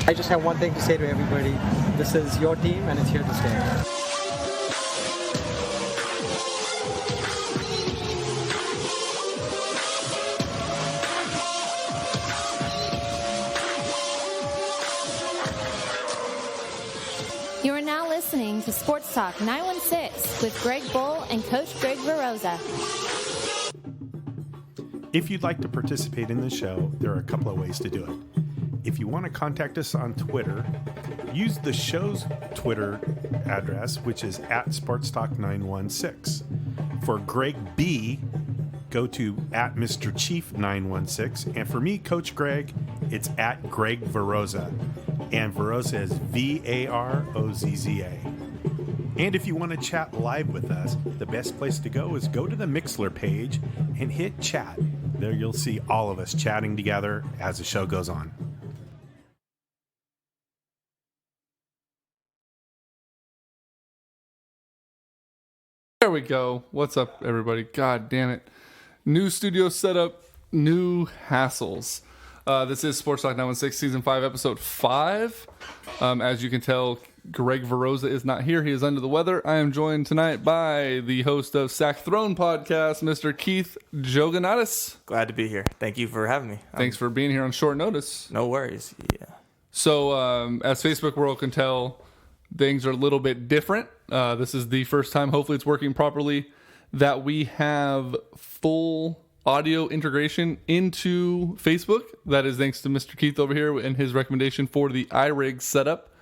I just have one thing to say to everybody. This is your team and it's here to stay. You are now listening to Sports Talk 916 with Greg Bull and Coach Greg Veroza. If you'd like to participate in the show, there are a couple of ways to do it. If you want to contact us on Twitter, use the show's Twitter address, which is @SportsTalk916. For Greg B, go to @MrChief916. And for me, Coach Greg, it's @Greg Veroza. And Veroza is VAROZZA. And if you want to chat live with us, the best place to go is go to the Mixler page and hit chat. There you'll see all of us chatting together as the show goes on. There we go. What's up, everybody? God damn it. New studio setup, new hassles. This is Sports Talk 916, Season 5, Episode 5. As you can tell, Greg Veroza is not here. He is under the weather. I am joined tonight by the host of Sac Throne Podcast, Mr. Keith Joganatis. Glad to be here. Thank you for having me. Thanks for being here on short notice. No worries. Yeah. So, as Facebook World can tell, things are a little bit different. This is the first time, hopefully it's working properly, that we have full audio integration into Facebook. That is thanks to Mr. Keith over here and his recommendation for the iRig setup.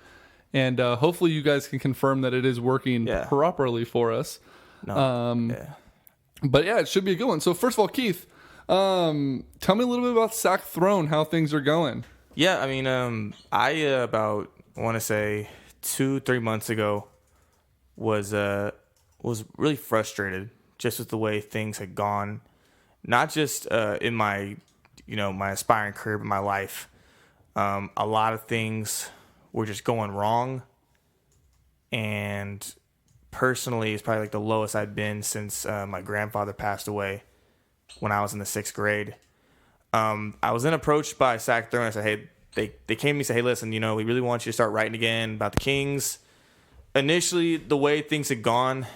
And hopefully you guys can confirm that it is working properly for us. But yeah, it should be a good one. So first of all, Keith, tell me a little bit about Sac Throne, how things are going. Yeah, I mean, I want to say 2-3 months ago was really frustrated just with the way things had gone, not just in my my aspiring career, but my life. A lot of things were just going wrong, and personally, it's probably like the lowest I'd been since my grandfather passed away when I was in the 6th grade. I was then approached by Sac Throne. I said, hey, they came to me and said, hey, listen, we really want you to start writing again about the Kings. Initially, the way things had gone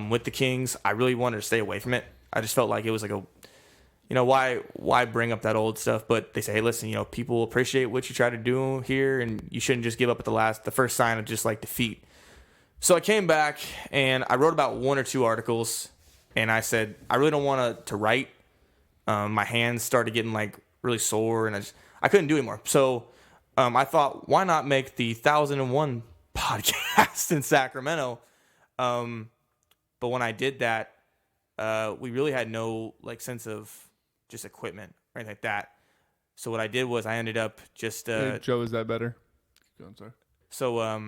with the Kings, I really wanted to stay away from it. I just felt like it was like why bring up that old stuff? But they say, hey, listen, people appreciate what you try to do here, and you shouldn't just give up at the first sign of just like defeat. So I came back and I wrote about 1 or 2 articles, and I said, I really don't want to write. My hands started getting like really sore, and I couldn't do it anymore. So I thought, why not make the 1001 podcast in Sacramento? But when I did that, we really had no sense of just equipment or anything like that. So what I did was I ended up just hey, Joe, is that better? I'm sorry. So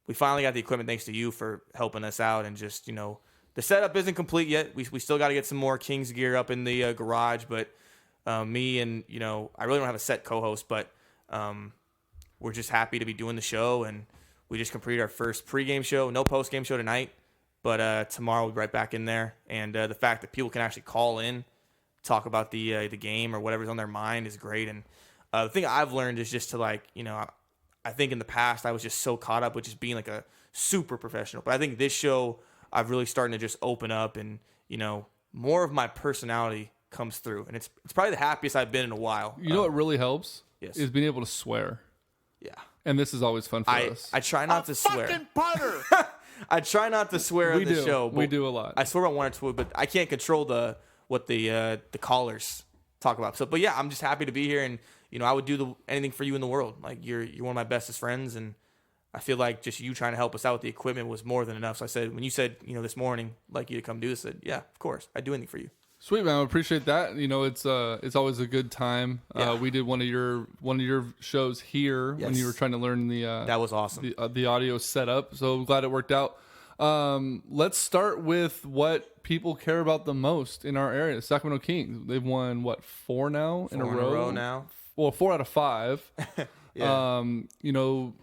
we finally got the equipment thanks to you for helping us out, and just the setup isn't complete yet. We still got to get some more Kings gear up in the garage, but me and I really don't have a set co-host, but we're just happy to be doing the show, and we just completed our first pregame show. No postgame show tonight, but tomorrow we'll be right back in there. And the fact that people can actually call in, talk about the game or whatever's on their mind is great. And the thing I've learned is just to I think in the past I was just so caught up with just being like a super professional. But I think this show I've really starting to just open up, and more of my personality comes through, and it's probably the happiest I've been in a while. You know what really helps? Yes. Is being able to swear. Yeah. And this is always fun for us. I try not to swear. Fucking punter! I try not to swear on the show. We do a lot. I swear about 1 or 2, but I can't control what the callers talk about. So, but yeah, I'm just happy to be here, and I would do anything for you in the world. Like you're one of my bestest friends, and I feel like just you trying to help us out with the equipment was more than enough. So I said, when you said this morning, like you to come do this, I said, yeah, of course, I'd do anything for you. Sweet, man. I appreciate that. It's always a good time. Yeah. We did one of your shows here when you were trying to learn the that was awesome. The audio setup. So I'm glad it worked out. Let's start with what people care about the most in our area. Sacramento Kings. They've won 4 now in a row now. Well, 4 out of 5. Yeah.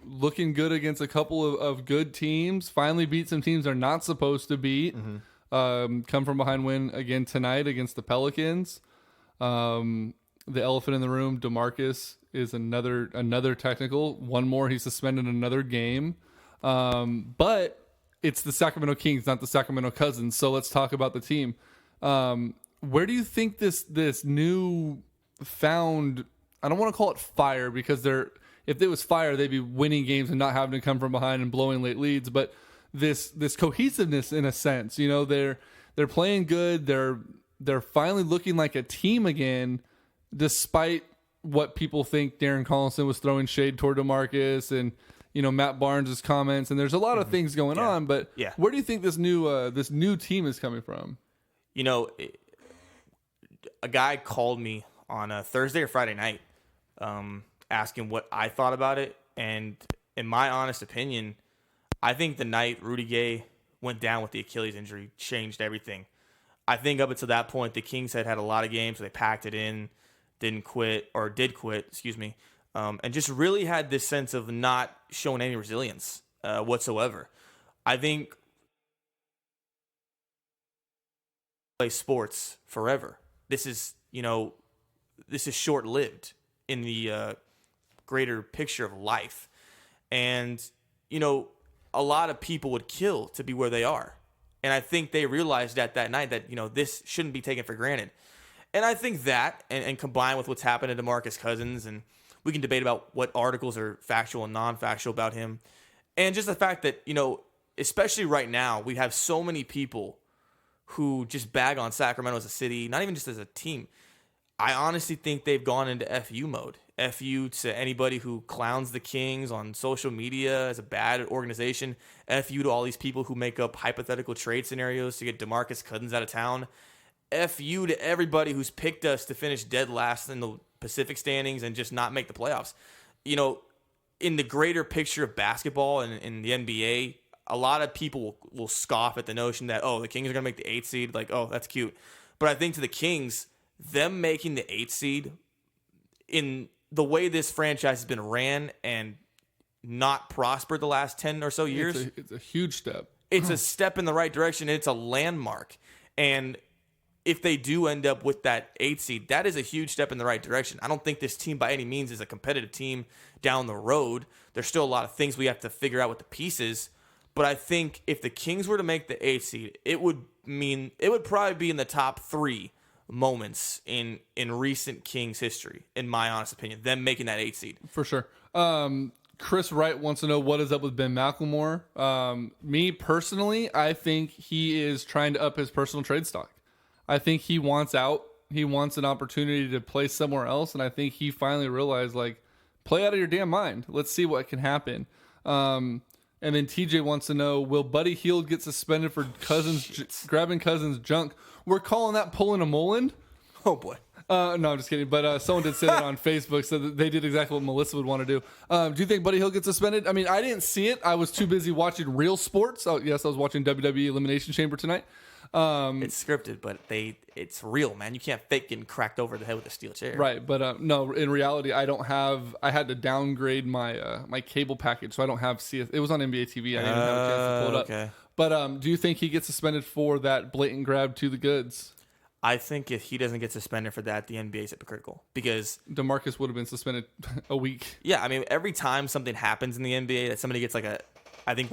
Looking good against a couple of good teams. Finally beat some teams they're not supposed to beat. Mm-hmm. Come from behind win again tonight against the Pelicans. the elephant in the room, DeMarcus is another technical. One more, he's suspended another game. But it's the Sacramento Kings, not the Sacramento Cousins. So let's talk about the team. Where do you think this new found, I don't want to call it fire, because if it was fire, they'd be winning games and not having to come from behind and blowing late leads. But this cohesiveness, in a sense, they're playing good. They're finally looking like a team again, despite what people think Darren Collison was throwing shade toward DeMarcus and Matt Barnes' comments, and there's a lot of things going on. But where do you think this new team is coming from? A guy called me on a Thursday or Friday night, asking what I thought about it, and in my honest opinion, I think the night Rudy Gay went down with the Achilles injury changed everything. I think up until that point, the Kings had a lot of games where they packed it in, did quit, and just really had this sense of not showing any resilience whatsoever. I think play sports forever. This is short-lived in the greater picture of life. And, a lot of people would kill to be where they are. And I think they realized that night that, this shouldn't be taken for granted. And I think that, and combined with what's happened to DeMarcus Cousins, and we can debate about what articles are factual and non-factual about him, and just the fact that, especially right now, we have so many people who just bag on Sacramento as a city, not even just as a team. I honestly think they've gone into FU mode. FU to anybody who clowns the Kings on social media as a bad organization. FU to all these people who make up hypothetical trade scenarios to get DeMarcus Cousins out of town. FU to everybody who's picked us to finish dead last in the Pacific standings and just not make the playoffs. In the greater picture of basketball and in the NBA, a lot of people will scoff at the notion that, the Kings are going to make the 8th seed. Like, that's cute. But I think to the Kings, them making the 8th seed, in the way this franchise has been ran and not prospered the last 10 or so years, it's a huge step. It's a step in the right direction. It's a landmark. And if they do end up with that 8th seed, that is a huge step in the right direction. I don't think this team by any means is a competitive team down the road. There's still a lot of things we have to figure out with the pieces. But I think if the Kings were to make the 8th seed, it would probably be in the top 3 moments in recent Kings history, in my honest opinion, them making that 8th seed. For sure. Chris Wright wants to know what is up with Ben McLemore. Me personally, I think he is trying to up his personal trade stock. I think he wants out. He wants an opportunity to play somewhere else, and I think he finally realized, play out of your damn mind. Let's see what can happen. And then TJ wants to know, will Buddy Hield get suspended for grabbing Cousins' junk? We're calling that pulling a Mullen. Oh, boy. No, I'm just kidding. But someone did say that on Facebook, so that they did exactly what Melissa would want to do. Do you think Buddy Hield gets suspended? I mean, I didn't see it. I was too busy watching real sports. Oh, yes, I was watching WWE Elimination Chamber tonight. It's scripted, but it's real, man. You can't fake getting cracked over the head with a steel chair. Right, but no, in reality, I had to downgrade my my cable package, so I don't have CS. It was on NBA TV. I didn't even have a chance to pull it up. Okay. But do you think he gets suspended for that blatant grab to the goods? I think if he doesn't get suspended for that, the NBA is hypocritical, because DeMarcus would have been suspended a week. Yeah, I mean, every time something happens in the NBA that somebody gets I think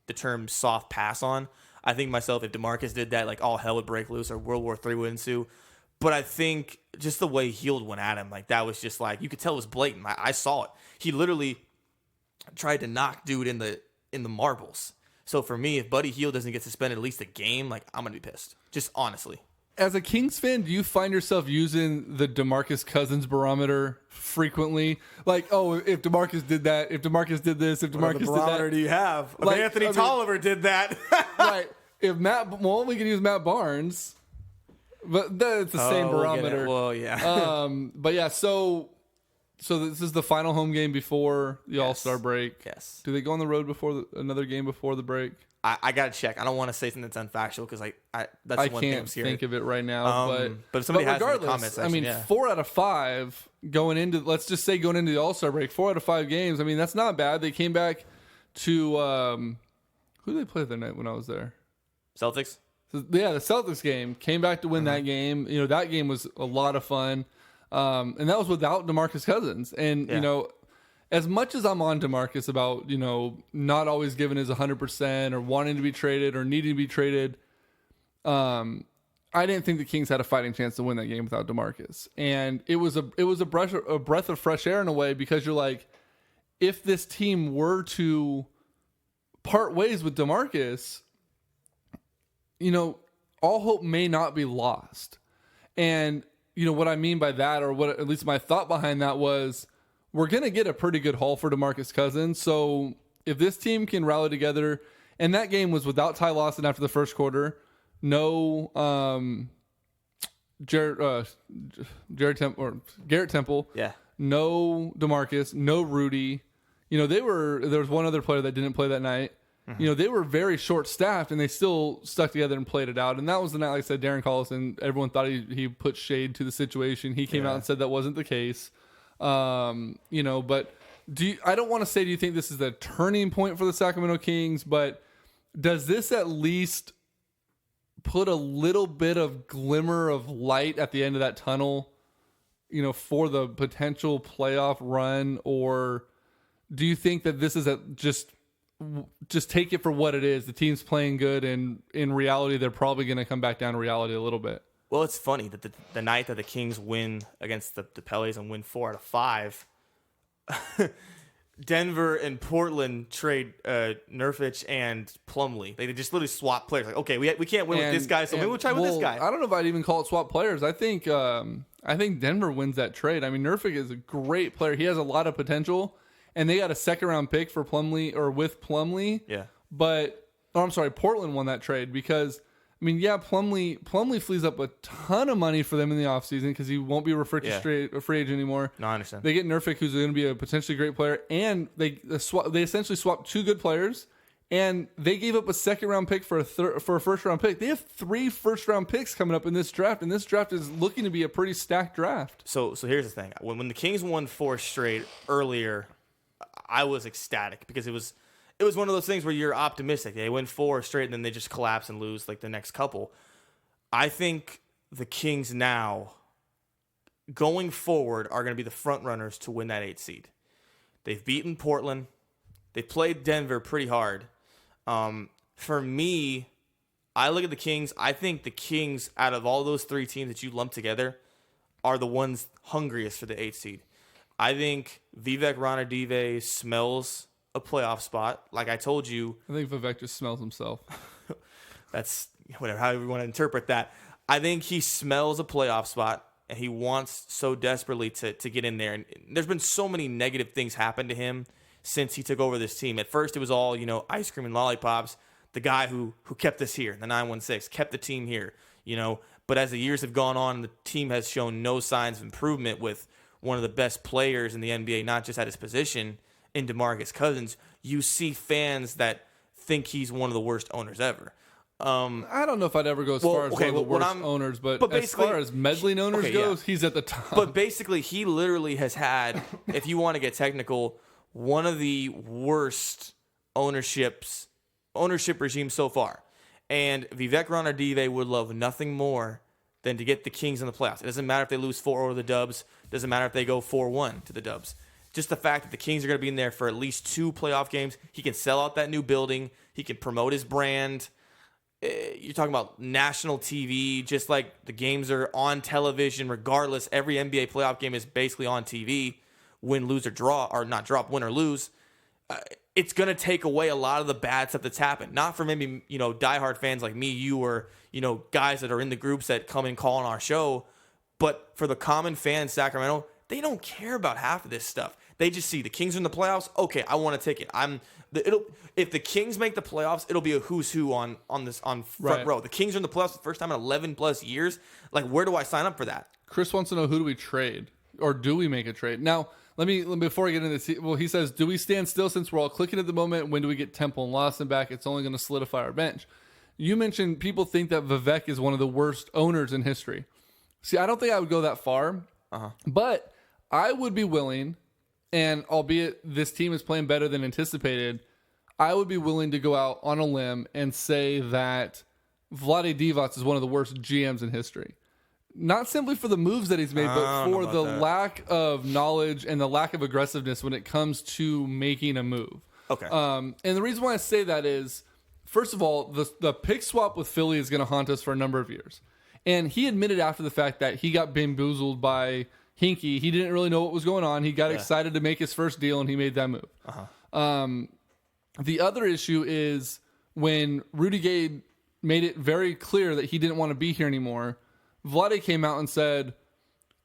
the term soft pass on, I think myself, if DeMarcus did that, all hell would break loose or World War III would ensue. But I think just the way Hield went at him, that was just you could tell it was blatant. I saw it. He literally tried to knock dude in the marbles. So for me, if Buddy Hield doesn't get suspended at least a game, I'm going to be pissed. Just honestly. As a Kings fan, do you find yourself using the DeMarcus Cousins barometer frequently? If DeMarcus did that, if DeMarcus did this, if DeMarcus did that. What barometer do you have? Anthony Tolliver did that. Right. If we can use Matt Barnes, but that's the same barometer. Well, yeah. But yeah, so this is the final home game before the All-Star break. Yes. Do they go on the road before another game before the break? I got to check. I don't want to say something that's unfactual because that's one thing I'm scared. I can't think of it right now. But if somebody has in the regardless, comments section, 4 out of 5 going into the All-Star break, 4 out of 5 games. I mean, that's not bad. They came back to who did they play the night when I was there? Celtics. So, yeah, the Celtics game came back to win that game. That game was a lot of fun. And that was without DeMarcus Cousins. And, you know, as much as I'm on DeMarcus about, you know, not always giving his 100% or wanting to be traded or needing to be traded, I didn't think the Kings had a fighting chance to win that game without DeMarcus. And it was a breath of fresh air in a way, because you're like, if this team were to part ways with DeMarcus, you know, all hope may not be lost. And, you know, what I mean by that, or what at least my thought behind that was, we're going to get a pretty good haul for DeMarcus Cousins. So if this team can rally together, and that game was without Ty Lawson after the first quarter, no Garrett Temple, no DeMarcus, no Rudy. You know, there was one other player that didn't play that night. You know, they were very short-staffed, and they still stuck together and played it out. And that was the night, like I said, Darren Collison, everyone thought he put shade to the situation. He came out and said that wasn't the case. You know, but I don't want to say, do you think this is a turning point for the Sacramento Kings, but does this at least put a little bit of glimmer of light at the end of that tunnel, you know, for the potential playoff run? Or do you think that this is just take it for what it is? The team's playing good, and in reality, they're probably going to come back down to reality a little bit. Well, it's funny that the night that the Kings win against the Pellies and win 4 out of 5, Denver and Portland trade Nurkic and Plumlee. They just literally swap players. Like, okay, we can't win with this guy, so maybe we'll try with this guy. I don't know if I'd even call it swap players. I think Denver wins that trade. I mean, Nurkic is a great player. He has a lot of potential, and they got a second-round pick for Plumlee, or with Plumlee. Yeah. But, I'm sorry, Portland won that trade because, I mean, yeah, Plumlee flees up a ton of money for them in the offseason because he won't be a restricted free agent anymore. No, I understand. They get Nurkic, who's going to be a potentially great player, and they essentially swapped 2 good players, and they gave up a second-round pick for a first-round pick. They have 3 first-round picks coming up in this draft, and this draft is looking to be a pretty stacked draft. So here's the thing. When the Kings won 4 straight earlier, I was ecstatic because it was one of those things where you're optimistic. They win 4 straight, and then they just collapse and lose like the next couple. I think the Kings now, going forward, are going to be the front runners to win that 8 seed. They've beaten Portland. They played Denver pretty hard. For me, I look at the Kings. I think the Kings, out of all those 3 teams that you lump together, are the ones hungriest for the 8 seed. I think Vivek Ranadive smells a playoff spot. Like I told you, I think Vivek just smells himself. That's whatever, however you want to interpret that. I think he smells a playoff spot, and he wants so desperately to get in there. And there's been so many negative things happen to him since he took over this team. At first, it was all, you know, ice cream and lollipops. The guy who kept us here, the 916, kept the team here, you know. But as the years have gone on, the team has shown no signs of improvement with one of the best players in the NBA, not just at his position, in DeMarcus Cousins. You see fans that think he's one of the worst owners ever. I don't know if I'd ever go as far as one of the worst owners, but as far as meddling owners goes, he's at the top. But basically, he literally has had, if you want to get technical, one of the worst ownership regimes so far. And Vivek Ranadive would love nothing more than to get the Kings in the playoffs. It doesn't matter if they lose 4 over the Dubs. It doesn't matter if they go 4-1 to the Dubs. Just the fact that the Kings are going to be in there for at least 2 playoff games. He can sell out that new building. He can promote his brand. You're talking about national TV, just like the games are on television regardless. Every NBA playoff game is basically on TV, win, lose, or draw, or not drop, win or lose. It's going to take away a lot of the bad stuff that's happened. Not for maybe, you know, diehard fans like me, you, or, you know, guys that are in the groups that come and call on our show, but for the common fan in Sacramento, they don't care about half of this stuff. They just see the Kings are in the playoffs. Okay, I want a ticket. If the Kings make the playoffs, it'll be a who's who on front row. The Kings are in the playoffs the first time in 11 plus years. Like, where do I sign up for that? Chris wants to know, who do we trade, or do we make a trade? Now, let me before I get into this. Well, he says, do we stand still since we're all clicking at the moment? When do we get Temple and Lawson back? It's only going to solidify our bench. You mentioned people think that Vivek is one of the worst owners in history. See, I don't think I would go that far, but I would be willing. And albeit this team is playing better than anticipated, I would be willing to go out on a limb and say that Vlade Divac is one of the worst GMs in history. not simply for the moves that he's made, but for the that. lack of knowledge and the lack of aggressiveness when it comes to making a move. Okay. And the reason why I say that is, first of all, the pick swap with Philly is going to haunt us for a number of years. And he admitted after the fact that he got bamboozled by Hinkie. He didn't really know what was going on. He got excited to make his first deal, and he made that move. The other issue is when Rudy Gay made it very clear that he didn't want to be here anymore, Vlade came out and said,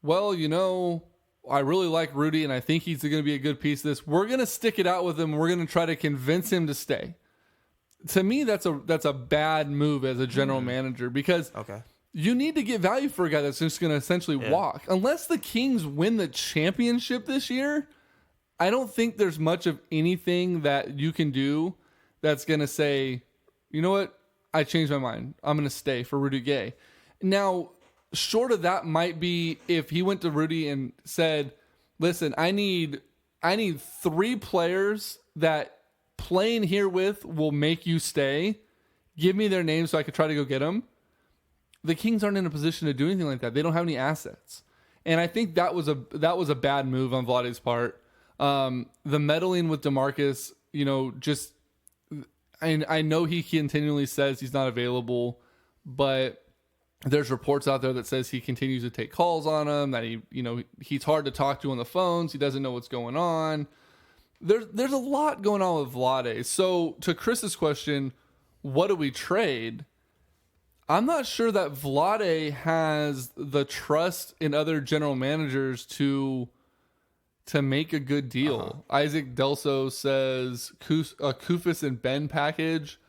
well, I really like Rudy, and I think he's going to be a good piece of this. We're going to stick it out with him. We're going to try to convince him to stay. To me, that's a bad move as a general manager, because you need to get value for a guy that's just going to essentially walk. Unless the Kings win the championship this year, I don't think there's much of anything that you can do that's going to say, you know what, I changed my mind. I'm going to stay for Rudy Gay. Now, short of that might be if he went to Rudy and said, listen, I need 3 players that playing here with will make you stay. Give me their names so I could try to go get them. The Kings aren't in a position to do anything like that. They don't have any assets. And I think that was a bad move on Vlade's part. The meddling with DeMarcus, I know he continually says he's not available, but there's reports out there that says he continues to take calls on him, that he's hard to talk to on the phones. He doesn't know what's going on. There's a lot going on with Vlade. So to Chris's question, what do we trade? I'm not sure that Vlade has the trust in other general managers to make a good deal. Isaac Delso says Koufos and Ben package.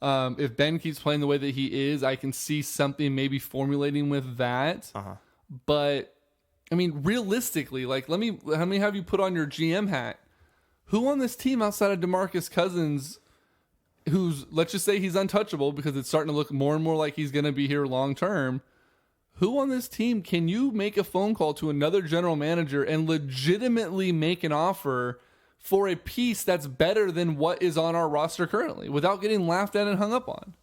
If Ben keeps playing the way that he is, I can see something maybe formulating with that. But I mean, realistically, let me have you put on your GM hat. Who on this team outside of DeMarcus Cousins, who's, let's just say he's untouchable because it's starting to look more and more like he's going to be here long term. Who on this team can you make a phone call to another general manager and legitimately make an offer for a piece that's better than what is on our roster currently without getting laughed at and hung up on?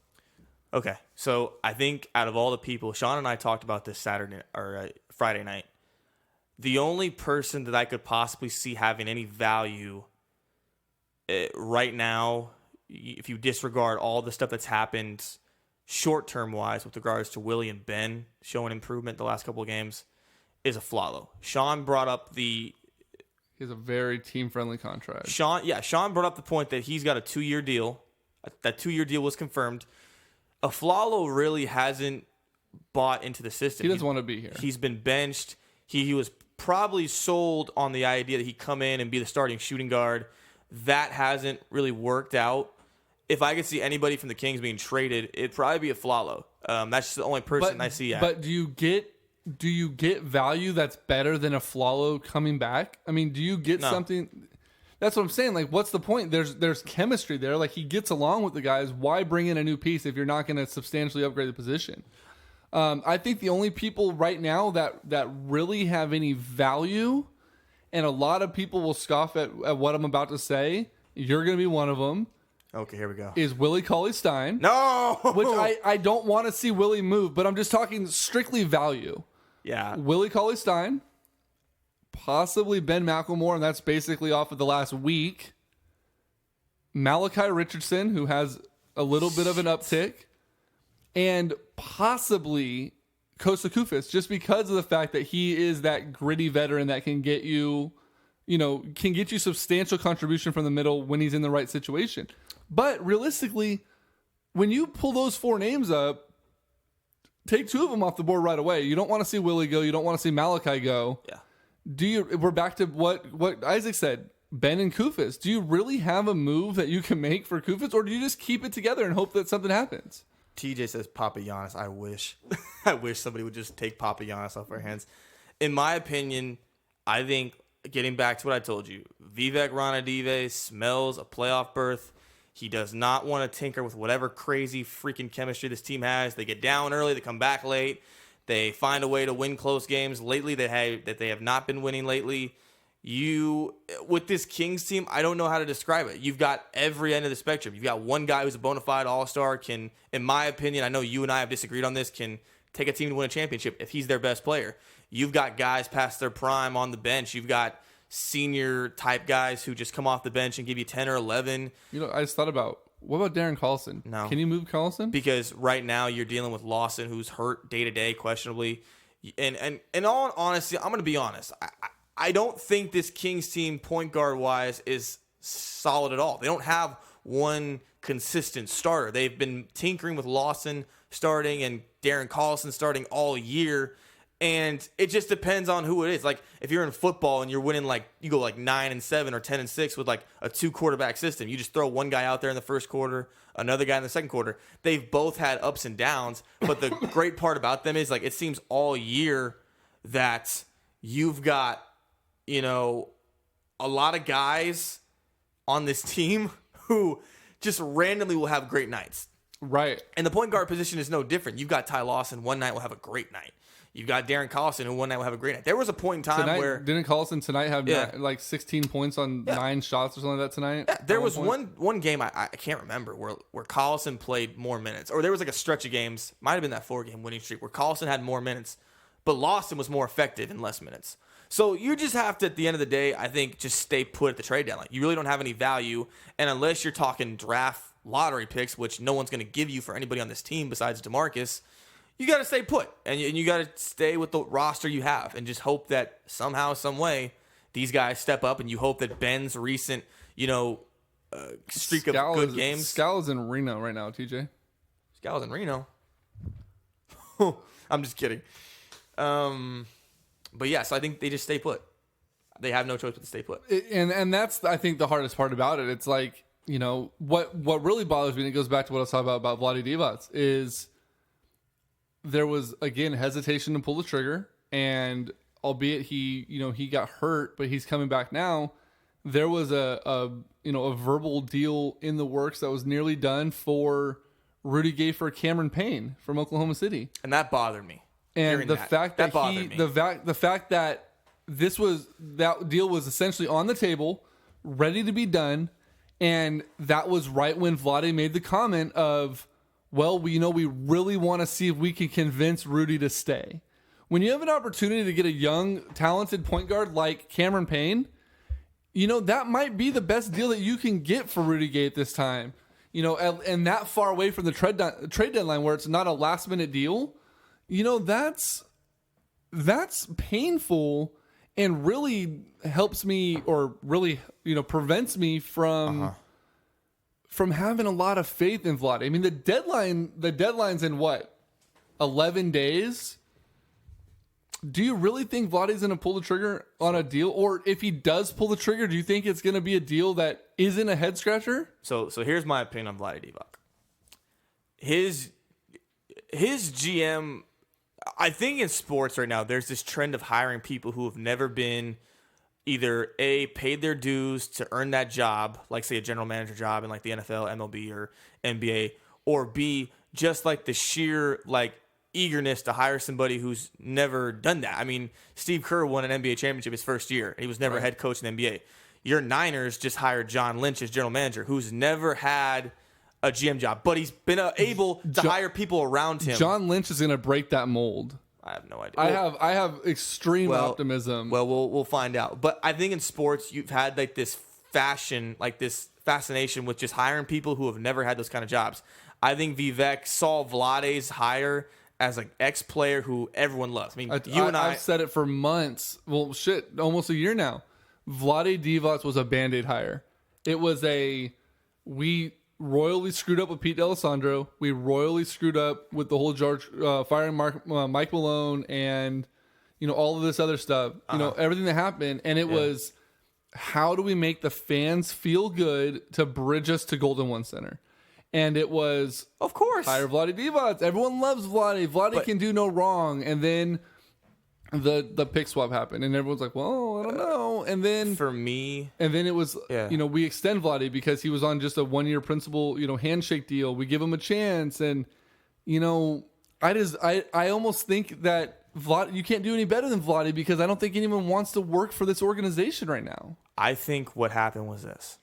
Okay, so I think out of all the people, Sean and I talked about this Friday night. The only person that I could possibly see having any value right now, if you disregard all the stuff that's happened short-term wise with regards to Willie and Ben showing improvement the last couple of games, is Afflalo. Sean brought up he has a very team-friendly contract. Sean brought up the point that he's got a 2-year deal. That 2-year deal was confirmed. Afflalo really hasn't bought into the system. He doesn't want to be here. He's been benched. He was probably sold on the idea that he'd come in and be the starting shooting guard. That hasn't really worked out. If I could see anybody from the Kings being traded, it'd probably be Afflalo. That's just the only person I see. But do you get value that's better than Afflalo coming back? I mean, do you get something? That's what I'm saying. What's the point? There's chemistry there. He gets along with the guys. Why bring in a new piece if you're not going to substantially upgrade the position? I think the only people right now that really have any value, and a lot of people will scoff at what I'm about to say, you're going to be one of them. Okay, here we go. Is Willie Cauley-Stein. No! Which I don't want to see Willie move, but I'm just talking strictly value. Yeah. Willie Cauley-Stein, possibly Ben McLemore, and that's basically off of the last week. Malachi Richardson, who has a little bit of an uptick. And possibly Kosta Koufos, just because of the fact that he is that gritty veteran that can get you, substantial contribution from the middle when he's in the right situation. But realistically, when you pull those 4 names up, take 2 of them off the board right away. You don't want to see Willie go. You don't want to see Malachi go. Yeah. We're back to what Isaac said, Ben and Koufos. Do you really have a move that you can make for Koufos, or do you just keep it together and hope that something happens? TJ says Papa Giannis. I wish somebody would just take Papa Giannis off our hands. In my opinion, I think, getting back to what I told you, Vivek Ranadive smells a playoff berth. He does not want to tinker with whatever crazy freaking chemistry this team has. They get down early, they come back late, they find a way to win close games. Lately, they have not been winning lately. With this Kings team, I don't know how to describe it. You've got every end of the spectrum. You've got one guy who's a bona fide all-star, can, in my opinion, I know you and I have disagreed on this, can take a team to win a championship if he's their best player. You've got guys past their prime on the bench. You've got senior type guys who just come off the bench and give you 10 or 11. I just thought about, what about Darren Collison? No. Can you move Collison? Because right now you're dealing with Lawson, who's hurt day to day, questionably. And in all honesty, I'm going to be honest. I don't think this Kings team, point guard wise, is solid at all. They don't have one consistent starter. They've been tinkering with Lawson starting and Darren Collison starting all year. And it just depends on who it is. Like, if you're in football and you're winning, like, you go like 9-7 or 10-6 with like a 2-quarterback system. You just throw one guy out there in the first quarter, another guy in the second quarter. They've both had ups and downs. But the great part about them is, like, it seems all year that you've got, a lot of guys on this team who just randomly will have great nights. Right. And the point guard position is no different. You've got Ty Lawson, one night will have a great night. You've got Darren Collison, who one night will have a great night. There was a point in time where... Didn't Collison tonight have like 16 points on 9 shots or something like that tonight? Yeah, there was one game, I can't remember, where Collison played more minutes. Or there was like a stretch of games, might have been that 4-game winning streak, where Collison had more minutes, but Lawson was more effective in less minutes. So you just have to, at the end of the day, I think, just stay put at the trade deadline. You really don't have any value, and unless you're talking draft lottery picks, which no one's going to give you for anybody on this team besides DeMarcus, you got to stay put, and you got to stay with the roster you have, and just hope that somehow, some way, these guys step up, and you hope that Ben's recent, streak of good games. Scala's in Reno right now, TJ. Scala's in Reno. I'm just kidding. But yeah, so I think they just stay put. They have no choice but to stay put. And that's, I think, the hardest part about it. It's like, what really bothers me, and it goes back to what I was talking about Vlade Divac, is there was, again, hesitation to pull the trigger, and albeit he got hurt, but he's coming back now. There was a verbal deal in the works that was nearly done for Rudy Gay for Cameron Payne from Oklahoma City, and that bothered me. And the fact that the fact that that deal was essentially on the table, ready to be done, and that was right when Vlade made the comment of, well, we really want to see if we can convince Rudy to stay. When you have an opportunity to get a young, talented point guard like Cameron Payne, that might be the best deal that you can get for Rudy Gay at this time. And that far away from the trade deadline where it's not a last minute deal, that's painful and really helps me, or really, prevents me from having a lot of faith in Vlade. I mean, the deadline's in what? 11 days? Do you really think Vlade's going to pull the trigger on a deal? Or if he does pull the trigger, do you think it's going to be a deal that isn't a head scratcher? So here's my opinion on Vlade Divac. His GM, I think in sports right now, there's this trend of hiring people who have never been either A, paid their dues to earn that job, like say a general manager job in like the NFL, MLB, or NBA, or B, just like the sheer eagerness to hire somebody who's never done that. I mean, Steve Kerr won an NBA championship his first year, and he was never a head coach in the NBA. Your Niners just hired John Lynch as general manager, who's never had a GM job, but he's been able to hire people around him. John Lynch is going to break that mold. I have no idea. I have extreme optimism. Well, we'll find out. But I think in sports, you've had this fascination with just hiring people who have never had those kind of jobs. I think Vivek saw Vlade's hire as an ex-player who everyone loves. I mean, I've said it for months. Well, shit, almost a year now. Vlade Divac was a Band-Aid hire. It was we royally screwed up with Pete D'Alessandro. We royally screwed up with the whole firing Mike Malone and all of this other stuff. Everything that happened, and it was, how do we make the fans feel good to bridge us to Golden One Center? And it was, of course, hire Vlade Divac. Everyone loves Vlade. Vlade can do no wrong. And then the pick swap happened, and everyone's like, well, I don't know. And then for me, and then it was, we extend Vlade because he was on just a 1-year principal, handshake deal. We give him a chance, and I almost think that Vlade, you can't do any better than Vlade, because I don't think anyone wants to work for this organization right now. I think what happened was this.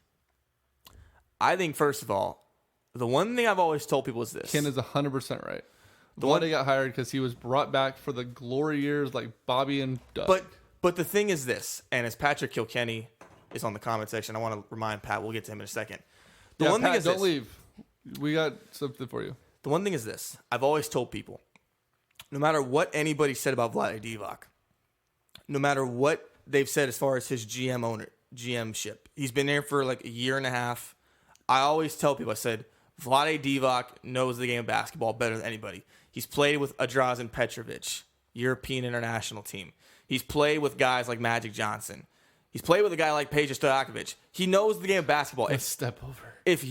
I think, first of all, the one thing I've always told people is this. Ken is 100% right. Vlade got hired because he was brought back for the glory years like Bobby and Doug. But the thing is this, and as Patrick Kilkenny is on the comment section, I want to remind Pat, we'll get to him in a second. The one thing is don't leave. We got something for you. The one thing is this. I've always told people, no matter what anybody said about Vlade Divac, no matter what they've said as far as his GMship, he's been there for like a year and a half. I always tell people, I said, Vlade Divac knows the game of basketball better than anybody. He's played with Drazen Petrovic, European international team. He's played with guys like Magic Johnson. He's played with a guy like Peja Stojakovic. He knows the game of basketball. Let's step over. If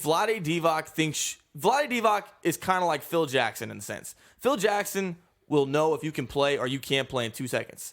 Vlade Divac thinks Vlade Divac is kind of like Phil Jackson in a sense. Phil Jackson will know if you can play or you can't play in 2 seconds.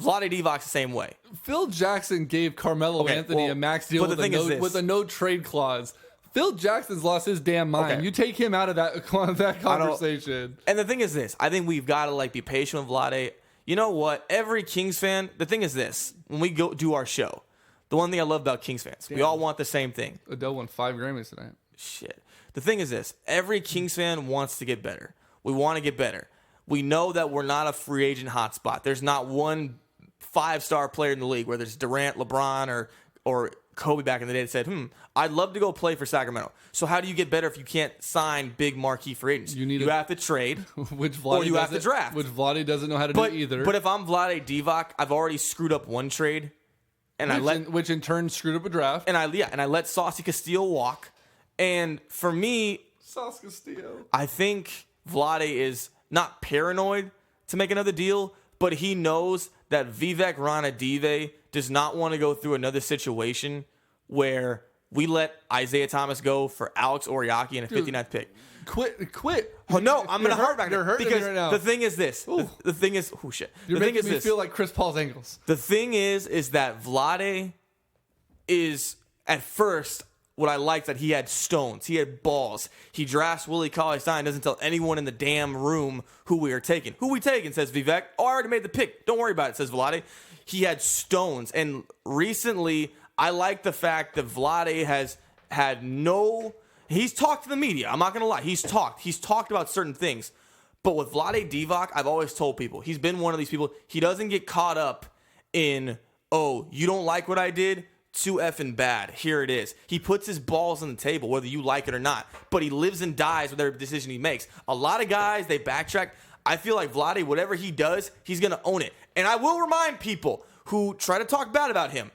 Vlade Divac's the same way. Phil Jackson gave Carmelo Anthony a max deal with a no trade clause. Phil Jackson's lost his damn mind. Okay. You take him out of that conversation. And the thing is this. I think we've got to be patient with Vlade. You know what? Every Kings fan, the thing is this. When we go do our show, the one thing I love about Kings fans, we all want the same thing. Adele won 5 Grammys tonight. Shit. The thing is this. Every Kings fan wants to get better. We want to get better. We know that we're not a free agent hotspot. There's not one 5-star player in the league, whether it's Durant, LeBron, or Kobe back in the day that said, I'd love to go play for Sacramento. So how do you get better if you can't sign big marquee free agents? You have to trade, or you have to draft. Which Vlade doesn't know how to do either. But if I'm Vlade Divac, I've already screwed up one trade, and which in turn screwed up a draft. And I let Saucy Castillo walk. And for me, Sauce Castillo, I think Vlade is not paranoid to make another deal, but he knows that Vivek Ranadive does not want to go through another situation where we let Isaiah Thomas go for Alex Oriaki and a 59th pick. Quit. Oh, no, I'm going to hurt back You're hurting because me right now. the thing is this. The thing is, shit. You're making me feel like Chris Paul's ankles. The thing is that Vlade is, at first, what I liked that he had stones. He had balls. He drafts Willie Cauley-Stein, doesn't tell anyone in the damn room who we are taking. Who we taking, says Vivek. Oh, I already made the pick. Don't worry about it, says Vlade. He had stones. And recently, I like the fact that Vlade has had he's talked to the media. I'm not going to lie. He's talked about certain things. But with Vlade Divac, I've always told people, he's been one of these people, he doesn't get caught up in, you don't like what I did? Too effing bad. Here it is. He puts his balls on the table, whether you like it or not. But he lives and dies with every decision he makes. A lot of guys, they backtrack. I feel like Vlade, whatever he does, he's going to own it. And I will remind people who try to talk bad about him.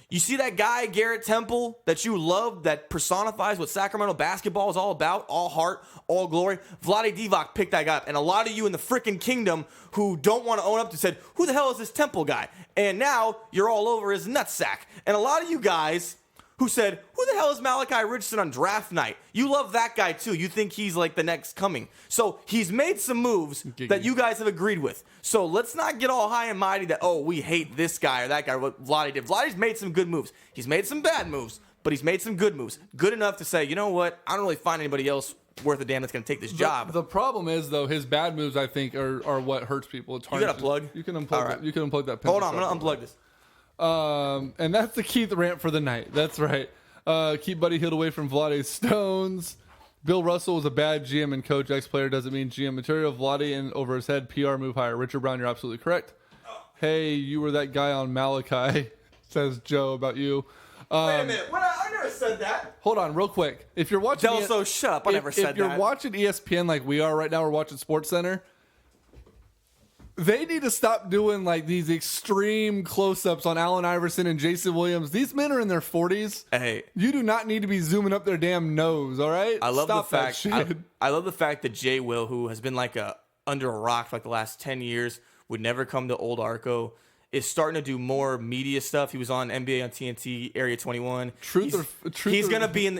You see that guy, Garrett Temple, that you love, that personifies what Sacramento basketball is all about, all heart, all glory? Vlade Divac picked that guy up. And a lot of you in the freaking kingdom who don't want to own up to said, who the hell is this Temple guy? And now you're all over his nutsack. And a lot of you guys who said, who the hell is Malachi Richardson on draft night? You love that guy too. You think he's like the next coming. So he's made some moves that you guys have agreed with. So let's not get all high and mighty that, we hate this guy or that guy, what Vlade did. Vlade's made some good moves. He's made some bad moves, but he's made some good moves. Good enough to say, you know what? I don't really find anybody else worth a damn that's going to take this job. The problem is, though, his bad moves, I think, are what hurts people. It's hard. You got a plug? You can unplug that. You can unplug that. Hold on, I'm going to unplug this. And that's the Keith rant for the night. That's right. Keep Buddy Hield away from Vlade's stones. Bill Russell was a bad GM and coach. Ex-player doesn't mean GM material. Vlade and over his head. PR move higher. Richard Brown, you're absolutely correct. Hey, you were that guy on Malachi, says Joe about you. Wait a minute. I never said that. Hold on, real quick. If you're watching, Delso, shut up. I never said that. If you're watching ESPN like we are right now, we're watching SportsCenter. They need to stop doing like these extreme close-ups on Allen Iverson and Jason Williams. These men are in their 40s. Hey, you do not need to be zooming up their damn nose. All right. I love Stop the fact. that shit. I love the fact that Jay Will, who has been like under a rock for like the last 10 years, would never come to Old Arco, is starting to do more media stuff. He was on NBA on TNT, Area 21. He's gonna be in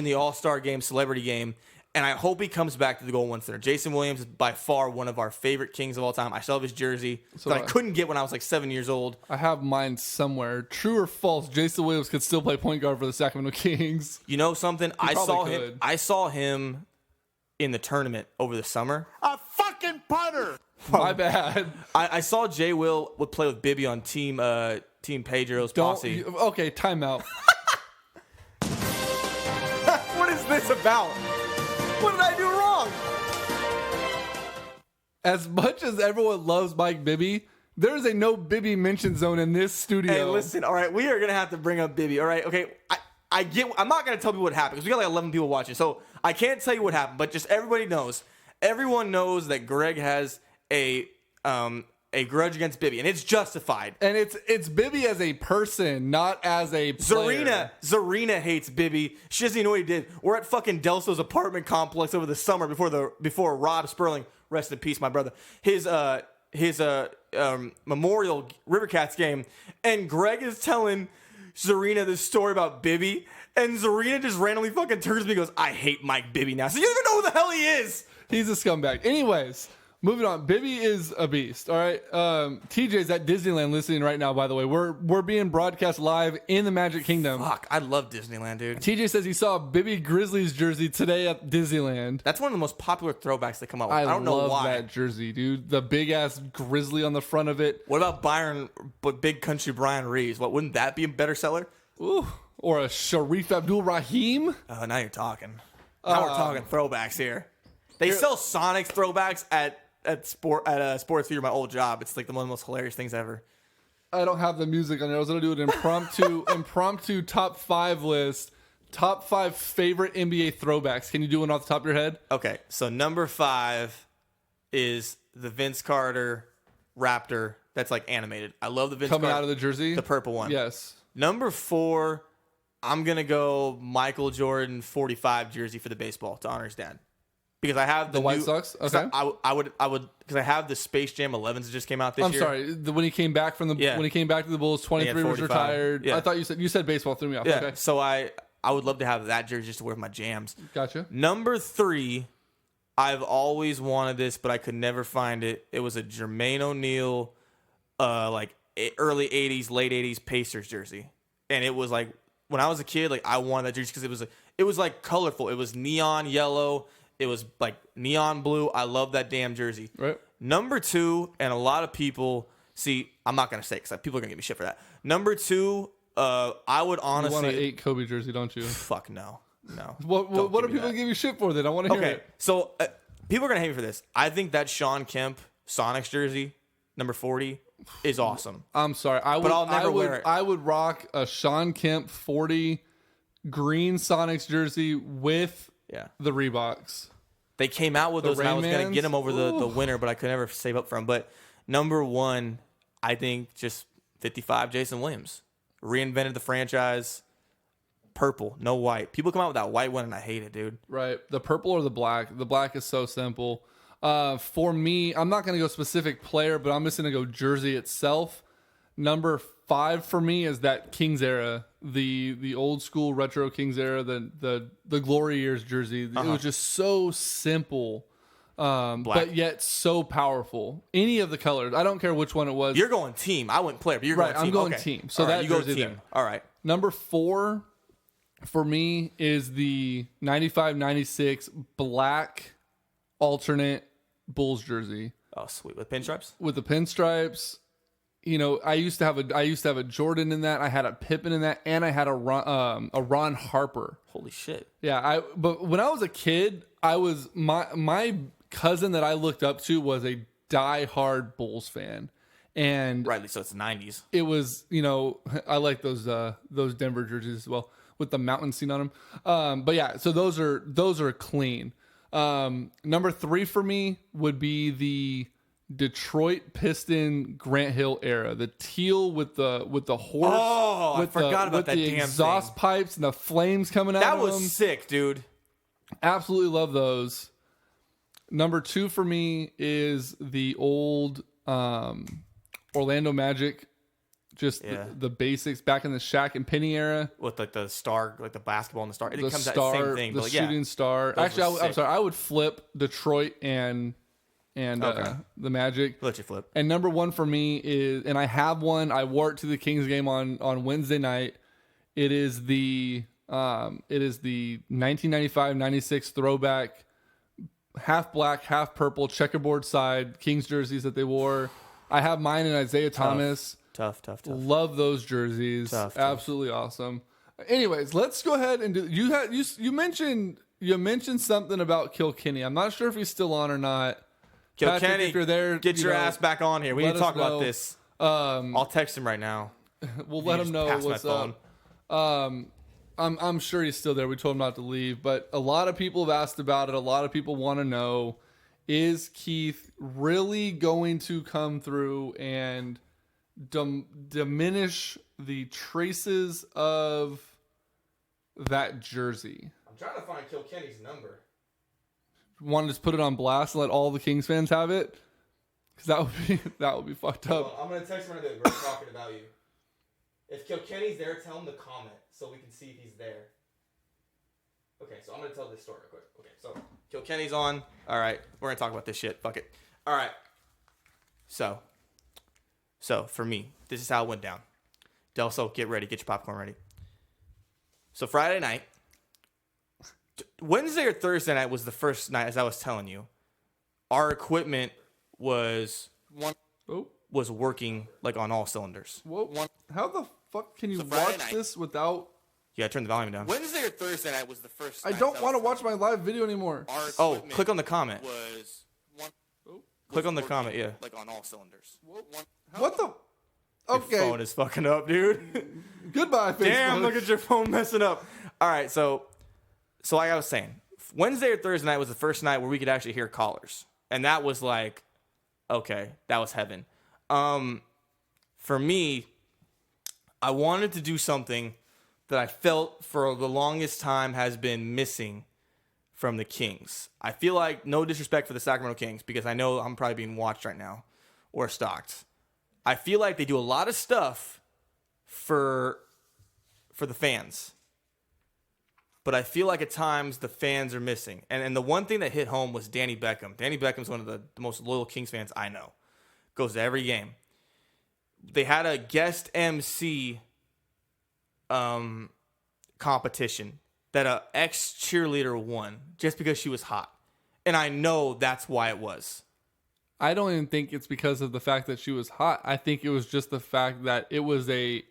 the All-Star game, celebrity game. And I hope he comes back to the Golden One Center. Jason Williams is by far one of our favorite Kings of all time. I still have his jersey that I couldn't get when I was like 7 years old. I have mine somewhere. True or false, Jason Williams could still play point guard for the Sacramento Kings. You know something? I saw him in the tournament over the summer. A fucking punter. My bad. I saw Jay Will would play with Bibby on Team Pedro's posse. Okay, timeout. What is this about? What did I do as much as everyone loves Mike Bibby, there is a no Bibby mention zone in this studio. Hey, listen, all right, we are going to have to bring up Bibby, all right? Okay, I'm not going to tell people what happened because we got like 11 people watching, so I can't tell you what happened, but just everybody knows. Everyone knows that Greg has a grudge against Bibby, and it's justified. And it's Bibby as a person, not as a player. Zarina hates Bibby. She doesn't even know what he did. We're at fucking Delso's apartment complex over the summer before Rob Sperling, rest in peace, my brother. His Memorial Rivercats game, and Greg is telling Zarina this story about Bibby, and Zarina just randomly fucking turns to me and goes, I hate Mike Bibby now. So you don't even know who the hell he is. He's a scumbag. Anyways, moving on. Bibby is a beast. All right. TJ's at Disneyland listening right now, by the way. We're being broadcast live in the Magic Kingdom. Fuck, I love Disneyland, dude. TJ says he saw a Bibby Grizzlies jersey today at Disneyland. That's one of the most popular throwbacks that come out with. I don't know love why. that jersey, dude. The big ass grizzly on the front of it. What about Big Country Brian Reeves? Wouldn't that be a better seller? Ooh. Or a Sharif Abdul-Rahim. Oh, now you're talking. Now we're talking throwbacks here. They sell Sonics throwbacks at Sports Theater, my old job. It's like one of the most hilarious things ever. I don't have the music on there. I was gonna do an impromptu top 5 list. Top 5 favorite NBA throwbacks. Can you do one off the top of your head? Okay, so number 5 is the Vince Carter Raptor. That's like animated. I love the Vince Coming Carter, out of the jersey, the purple one. Yes. Number 4, I'm gonna go Michael Jordan 45 jersey for the baseball to honor his dad. Because I have the White Sox. Okay. I would because I have the Space Jam 11s that just came out this year. I'm sorry. When he came back from when he came back to the Bulls, 23 was retired. Yeah. I thought you said baseball, threw me off. Yeah. Okay. So I would love to have that jersey just to wear with my jams. Gotcha. Number 3, I've always wanted this, but I could never find it. It was a Jermaine O'Neal, like early 80s, late 80s Pacers jersey, and it was like when I was a kid, like I wanted that jersey because it was like colorful. It was neon yellow. It was like neon blue. I love that damn jersey. Right. Number 2, and a lot of people see. I'm not gonna say because people are gonna give me shit for that. Number 2, I would honestly you want an 8 Kobe jersey, don't you? Fuck no. What do people give you shit for then? I want to hear it. So people are gonna hate me for this. I think that Sean Kemp Sonics jersey, number 40, is awesome. I'm sorry. I'll never wear it. I would rock a Sean Kemp 40 green Sonics jersey with the Reeboks. They came out with those, and I was going to get them over the winter, but I could never save up for them. But number 1, I think just 55 Jason Williams. Reinvented the franchise. Purple, no white. People come out with that white one, and I hate it, dude. Right. The purple or the black. The black is so simple. For me, I'm not going to go specific player, but I'm just going to go jersey itself. Number 5 for me is that Kings era, the old school retro Kings era, the glory years jersey. It was just so simple, but yet so powerful. Any of the colors, I don't care which one it was. You're going team. I went player, but you're going team. I'm going okay. team. So all right, that you go jersey team. there. All right. Number 4 for me is the 95-96 black alternate Bulls jersey. Oh, sweet. With pinstripes? With the pinstripes. You know, I used to have a Jordan in that. I had a Pippen in that, and I had a Ron Harper. Holy shit! Yeah, but when I was a kid, I was my cousin that I looked up to was a diehard Bulls fan, and rightly so. It's the 90s. It was, you know, I like those Denver jerseys as well with the mountain scene on them. But yeah, so those are clean. Number 3 for me would be the Detroit Piston Grant Hill era, the teal with the horse. Oh, I forgot about that damn exhaust thing. pipes and the flames coming out. That of was them. sick, dude. Absolutely love those. Number 2 for me is the old Orlando Magic, just the basics back in the Shaq and Penny era with like the star, like the basketball and the star. It the comes star, that same thing, the but shooting star. Actually, I'm sorry, I would flip Detroit and the Magic. Let you flip. And number 1 for me is, and I have one. I wore it to the Kings game on Wednesday night. It is the 1995-96 throwback, half black, half purple, checkerboard side Kings jerseys that they wore. I have mine in Isaiah Thomas. Tough. Love those jerseys. Tough. Absolutely awesome. Anyways, let's go ahead and do. You mentioned something about Kilkenny. I'm not sure if he's still on or not. Kilkenny, if you're there, get your ass back on here. We need to talk about this. I'll text him right now. We'll let him know what's up. I'm sure he's still there. We told him not to leave, but a lot of people have asked about it. A lot of people want to know, is Keith really going to come through and diminish the traces of that jersey? I'm trying to find Kilkenny's number. Want to just put it on blast and let all the Kings fans have it? Because that would be fucked up. Well, I'm going to text him right now. We're talking about you. If Kilkenny's there, tell him to comment so we can see if he's there. Okay, so I'm going to tell this story real quick. Okay, so Kilkenny's on. All right, we're going to talk about this shit. Fuck it. All right. So for me, this is how it went down. Delso, get ready. Get your popcorn ready. So Friday night, Wednesday or Thursday night was the first night, as I was telling you. Our equipment was working like on all cylinders. How the fuck can you Friday watch night. this without... Yeah, turn the volume down. Wednesday or Thursday night was the first I don't want to watch my live video anymore. Oh, click on the comment. Click on the comment, yeah. Like on all cylinders. What the... Okay. Your phone is fucking up, dude. Goodbye, Facebook. Damn, look at your phone messing up. All right, so like I was saying, Wednesday or Thursday night was the first night where we could actually hear callers. And that was like, okay, that was heaven. For me, I wanted to do something that I felt for the longest time has been missing from the Kings. I feel like, no disrespect for the Sacramento Kings, because I know I'm probably being watched right now or stalked. I feel like they do a lot of stuff for the fans. But I feel like at times the fans are missing. And the one thing that hit home was Danny Beckham. Danny Beckham's one of the most loyal Kings fans I know. Goes to every game. They had a guest MC competition that a ex-cheerleader won just because she was hot. And I know that's why it was. I don't even think it's because of the fact that she was hot. I think it was just the fact that it was a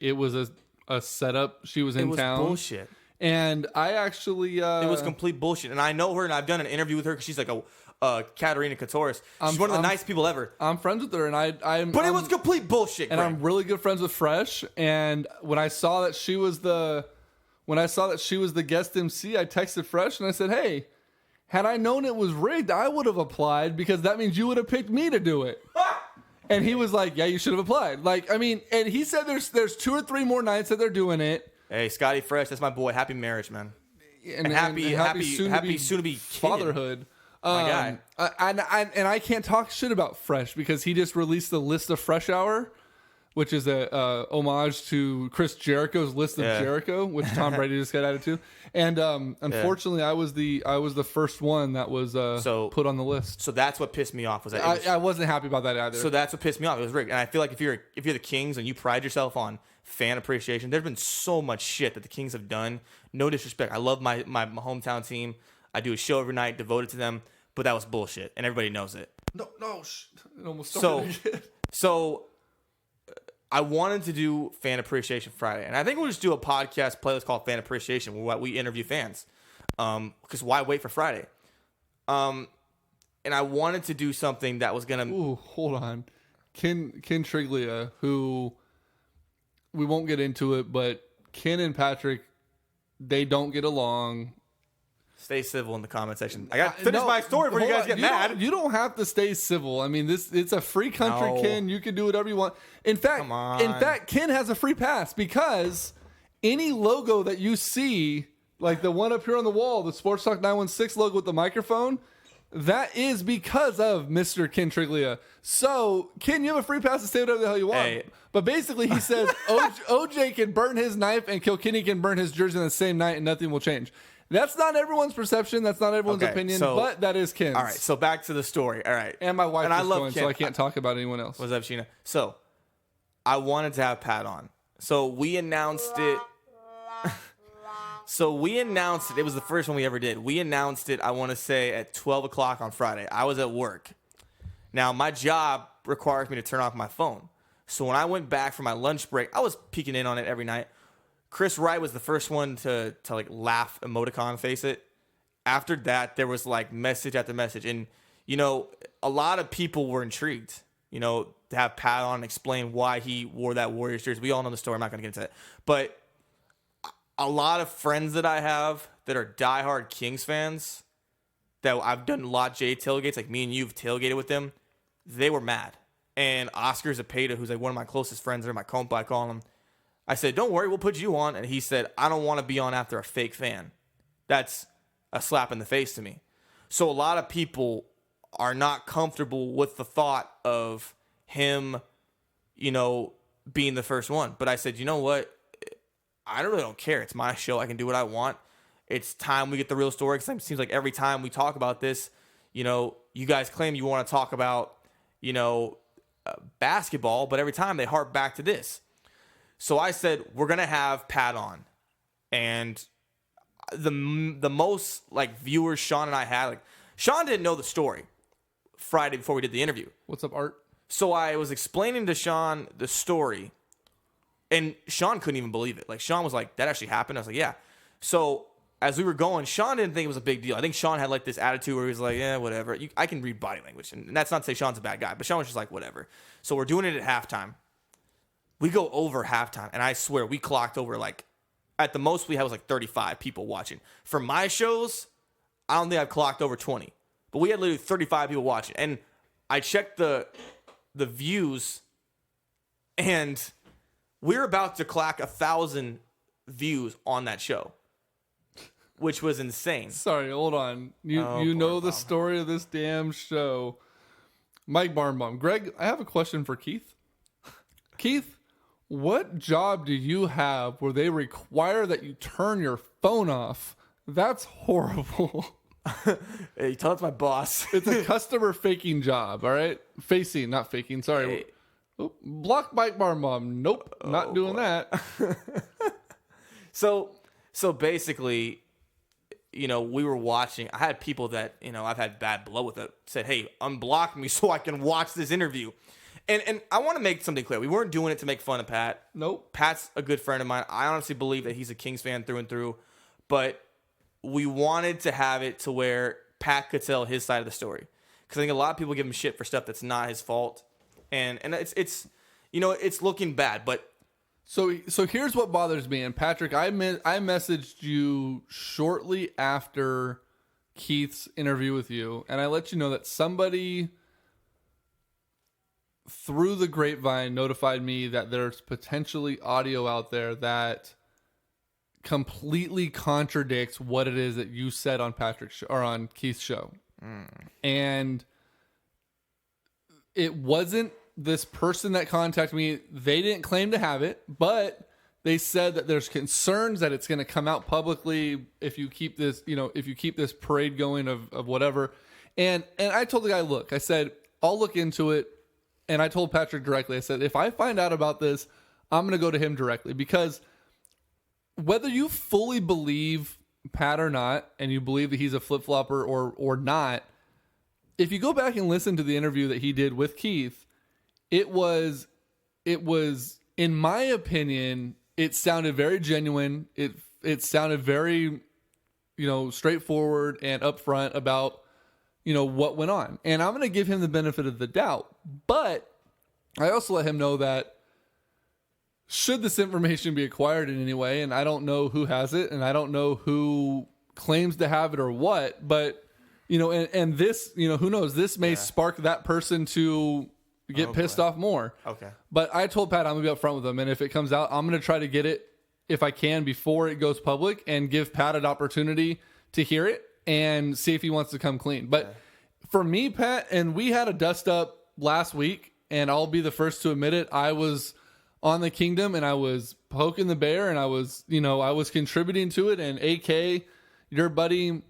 setup. She was in town. It was bullshit. And I actually... it was complete bullshit. And I know her, and I've done an interview with her because she's like a Katerina Katoris. She's one of the nice people ever. I'm friends with her, and I'm... But it was complete bullshit, and Greg. I'm really good friends with Fresh. And when I saw that she was the guest MC, I texted Fresh, and I said, hey... had I known it was rigged, I would have applied because that means you would have picked me to do it. And he was like, yeah, you should have applied. Like, I mean, and he said there's 2 or 3 more nights that they're doing it. Hey, Scotty Fresh, that's my boy. Happy marriage, man. And happy soon to be fatherhood. My guy. And I can't talk shit about Fresh because he just released the list of Fresh Hour, which is a homage to Chris Jericho's list of Jericho, which Tom Brady just got added to. And unfortunately, I was the first one that was put on the list. So that's what pissed me off. Was that I wasn't happy about that either. So that's what pissed me off. It was rigged. And I feel like if you're the Kings and you pride yourself on fan appreciation, there's been so much shit that the Kings have done. No disrespect. I love my hometown team. I do a show every night devoted to them. But that was bullshit, and everybody knows it. No. It almost started again. So I wanted to do Fan Appreciation Friday. And I think we'll just do a podcast playlist called Fan Appreciation where we interview fans. Because why wait for Friday? And I wanted to do something that was going to... Ooh, hold on. Ken Triglia, who... we won't get into it, but Ken and Patrick, they don't get along. Stay civil in the comment section. I got to finish my story before you guys get mad. You don't have to stay civil. I mean, it's a free country, No. Ken. You can do whatever you want. In fact, Ken has a free pass because any logo that you see, like the one up here on the wall, the Sports Talk 916 logo with the microphone, that is because of Mr. Ken Triglia. So, Ken, you have a free pass to say whatever the hell you want. Hey. But basically, he says OJ can burn his knife and Kilkenny can burn his jersey on the same night and nothing will change. That's not everyone's perception. That's not everyone's opinion, but that is Ken's. All right, so back to the story. All right. And my wife I is love going, Ken. so I can't talk about anyone else. What's up, Sheena? So, I wanted to have Pat on. So, we announced it. It was the first one we ever did. We announced it, I want to say, at 12 o'clock on Friday. I was at work. Now, my job requires me to turn off my phone. So, when I went back for my lunch break, I was peeking in on it every night. Chris Wright was the first one to like laugh emoticon face it. After that, there was like message after message. And a lot of people were intrigued, to have Pat on and explain why he wore that Warriors jersey. We all know the story. I'm not going to get into that. But a lot of friends that I have that are diehard Kings fans that I've done a lot J tailgates, like me and you've tailgated with them, they were mad. And Oscar Zepeda, who's like one of my closest friends, or my compa, I call him, I said, don't worry, we'll put you on. And he said, I don't want to be on after a fake fan. That's a slap in the face to me. So a lot of people are not comfortable with the thought of him, being the first one. But I said, you know what? I really don't care. It's my show. I can do what I want. It's time we get the real story. Because it seems like every time we talk about this, you guys claim you want to talk about, basketball, but every time they harp back to this. So I said, we're going to have Pat on. And the most, viewers Sean and I had, Sean didn't know the story Friday before we did the interview. What's up, Art? So I was explaining to Sean the story, and Sean couldn't even believe it. Sean was like, that actually happened? I was like, yeah. So as we were going, Sean didn't think it was a big deal. I think Sean had this attitude where he was like, yeah, whatever. I can read body language. And that's not to say Sean's a bad guy, but Sean was just like, whatever. So we're doing it at halftime. We go over halftime, and I swear we clocked over at the most we had was 35 people watching. For my shows, I don't think I've clocked over 20. But we had literally 35 people watching. And I checked the views, and we're about to clock 1,000 views on that show, which was insane. Sorry, hold on. You know the story of this damn show. Mike Barnbaum. Greg, I have a question for Keith. Keith, what job do you have where they require that you turn your phone off? That's horrible. Hey, tell it's my boss. It's a customer faking job, all right? Facing, not faking. Sorry. Hey. Oh, block Mike Barnbaum. Nope, not doing that. So basically, we were watching. I had people that, I've had bad blood with it, said, hey, unblock me so I can watch this interview. And I want to make something clear. We weren't doing it to make fun of Pat. Nope. Pat's a good friend of mine. I honestly believe that he's a Kings fan through and through. But we wanted to have it to where Pat could tell his side of the story. Because I think a lot of people give him shit for stuff that's not his fault. And it's looking bad. But So here's what bothers me. And Patrick, I messaged you shortly after Keith's interview with you. And I let you know that somebody through the grapevine notified me that there's potentially audio out there that completely contradicts what it is that you said on Patrick's or on Keith's show. And it wasn't this person that contacted me. They didn't claim to have it, but they said that there's concerns that it's going to come out publicly if you keep this, if you keep this parade going of whatever. And I told the guy, look, I said, I'll look into it. And I told Patrick directly, I said, if I find out about this, I'm going to go to him directly. Because whether you fully believe Pat or not, and you believe that he's a flip-flopper or not, if you go back and listen to the interview that he did with Keith, it was, in my opinion, it sounded very genuine. It sounded very, straightforward and upfront about what went on. And I'm going to give him the benefit of the doubt. But I also let him know that should this information be acquired in any way, and I don't know who has it, and I don't know who claims to have it or what, but, and this, who knows, this may spark that person to get pissed off more. Okay. But I told Pat I'm going to be upfront with him, and if it comes out, I'm going to try to get it, if I can, before it goes public, and give Pat an opportunity to hear it and see if he wants to come clean. But for me, Pat, and we had a dust up last week, and I'll be the first to admit it, I was on the Kingdom and I was poking the bear and I was contributing to it. And AK, your buddy,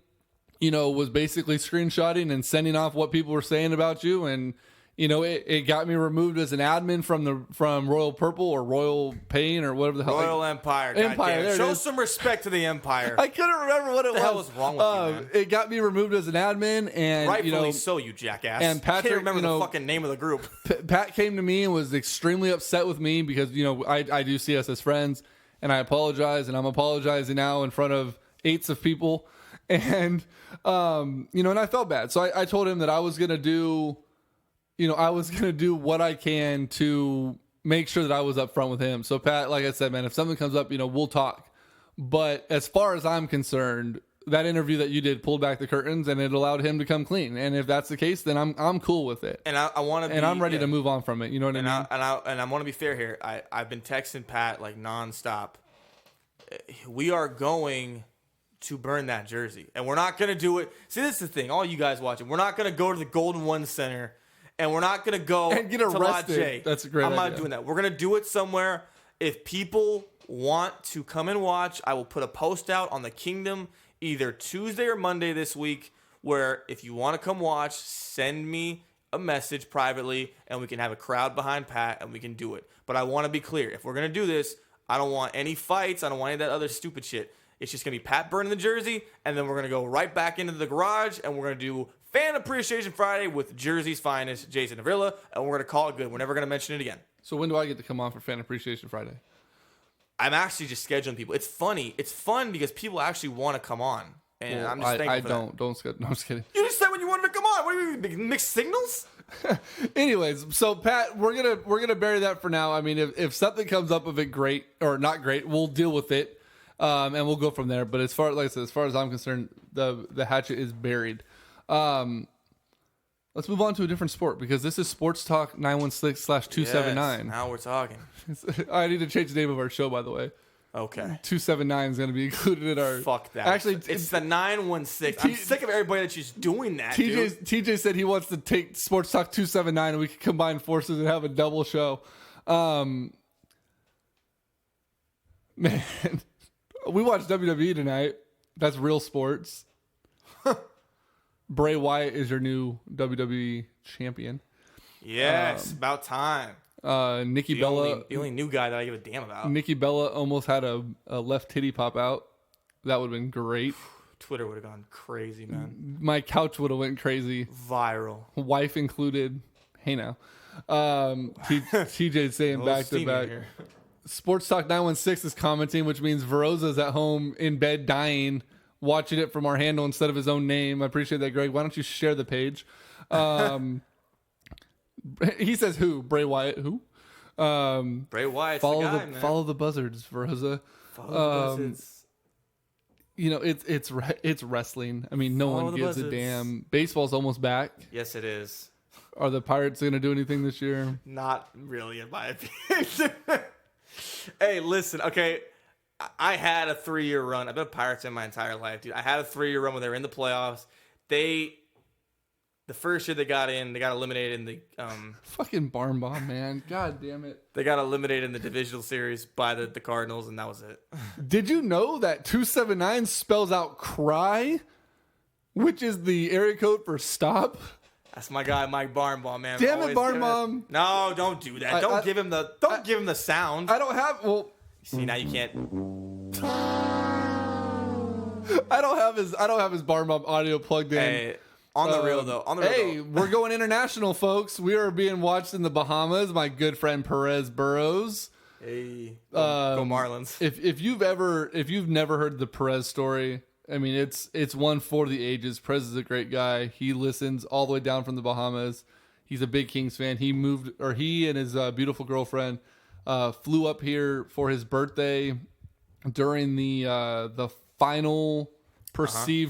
was basically screenshotting and sending off what people were saying about you. And, it got me removed as an admin from Royal Purple or Royal Pain or whatever the hell. Royal Empire. Empire. Show some respect to the Empire. I couldn't remember what it was. What the hell was wrong with you, man? It got me removed as an admin, and rightfully so, you jackass. And Patrick, I can't remember the fucking name of the group. Pat came to me and was extremely upset with me because I do see us as friends, and I apologize, and I'm apologizing now in front of 8s of people, And, and I felt bad. So I told him that I was going to do, what I can to make sure that I was up front with him. So Pat, like I said, man, if something comes up, we'll talk. But as far as I'm concerned, that interview that you did pulled back the curtains and it allowed him to come clean. And if that's the case, then I'm cool with it. And I want to, and I'm ready to move on from it. You know what I mean? And I want to be fair here. I've been texting Pat like nonstop. We are going to burn that jersey, and we're not going to do it. See, this is the thing. All you guys watching, we're not going to go to the Golden One Center, and we're not going to go and get arrested. To That's a great idea. I'm not doing that. We're going to do it somewhere. If people want to come and watch, I will put a post out on the Kingdom either Tuesday or Monday this week, where if you want to come watch, send me a message privately, and we can have a crowd behind Pat, and we can do it. But I want to be clear. If we're going to do this, I don't want any fights. I don't want any of that other stupid shit. It's just going to be Pat burning the jersey, and then we're going to go right back into the garage, and we're going to do Fan Appreciation Friday with Jersey's finest, Jason Avila, and we're going to call it good. We're never going to mention it again. So when do I get to come on for Fan Appreciation Friday? I'm actually just scheduling people. It's funny. It's fun because people actually want to come on, and I'm just thankful for that. Don't schedule. No, I'm just kidding. You just said when you wanted to come on. What are you, mixed signals? Anyways, so Pat, we're gonna bury that for now. I mean, if something comes up of it, great or not great, we'll deal with it, and we'll go from there. But as far as I'm concerned, the hatchet is buried. Let's move on to a different sport because this is Sports Talk 916/279. Yes, now we're talking. I need to change the name of our show, by the way. Okay. 279 is going to be included in our... Fuck that. Actually, it's the 916. I'm sick of everybody that's just doing that, TJ said he wants to take Sports Talk 279 and we can combine forces and have a double show. Man, we watched WWE tonight. That's real sports. Bray Wyatt is your new WWE champion. Yes, about time. Nikki Bella, the only new guy that I give a damn about. Nikki Bella almost had a left titty pop out. That would have been great. Twitter would have gone crazy, man. My couch would have went crazy. Viral. Wife included. Hey now. TJ's saying back to back. Sports Talk 916 is commenting, which means Veroza's at home in bed dying, watching it from our handle instead of his own name. I appreciate that, Greg. Why don't you share the page? He says who? Bray Wyatt. Who? Bray Wyatt's the guy, man. Follow the buzzards, Veroza. Follow the buzzards. It's wrestling. I mean, no one gives a damn. Baseball's almost back. Yes, it is. Are the Pirates going to do anything this year? Not really, in my opinion. Hey, listen. Okay, I had a 3-year run. I've been a Pirates in my entire life, dude. I had a 3-year run when they were in the playoffs. The first year they got eliminated in the fucking barn bomb, man. God damn it. They got eliminated in the divisional series by the Cardinals, and that was it. Did you know that 279 spells out cry, which is the area code for stop? That's my guy, Mike Barnbaum, man. Damn it, Barnbaum. No, don't do that. Don't give him the sound. I don't have see, now you can't. I don't have his Barnbaum audio plugged in. Hey, on the real though. Hey, we're going international, folks. We are being watched in the Bahamas. My good friend Perez Burrows. Hey, go Marlins. If you've never heard the Perez story, I mean it's one for the ages. Perez is a great guy. He listens all the way down from the Bahamas. He's a big Kings fan. He and his beautiful girlfriend flew up here for his birthday during the final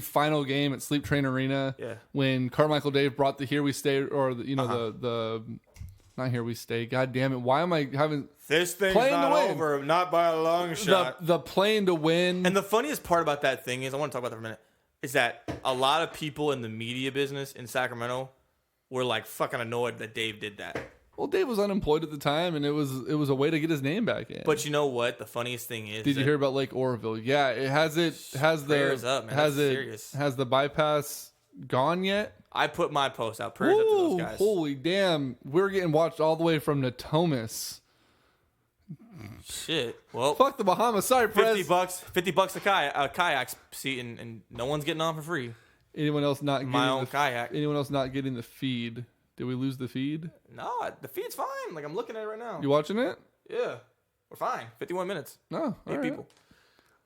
final game at Sleep Train Arena. Yeah. When Carmichael Dave brought the Here We Stay, or the not Here We Stay. God damn it! Why am I having this thing's not over? Not by a long shot. The playing to win. And the funniest part about that thing is, I want to talk about that for a minute, is that a lot of people in the media business in Sacramento were like fucking annoyed that Dave did that. Well, Dave was unemployed at the time, and it was a way to get his name back in. But you know what? The funniest thing is, did you hear about Lake Oroville? Yeah, has the bypass gone yet? I put my post out. Prayers up to those guys. Holy damn! We're getting watched all the way from Natomas. Shit. Well, fuck the Bahamas. Sorry, Prez. $50 a kayak seat, and no one's getting on for free. Anyone else not getting my own kayak? Anyone else not getting the feed? Did we lose the feed? No, the feed's fine. Like, I'm looking at it right now. You watching it? Yeah, we're fine. 51 minutes. No, 8 people.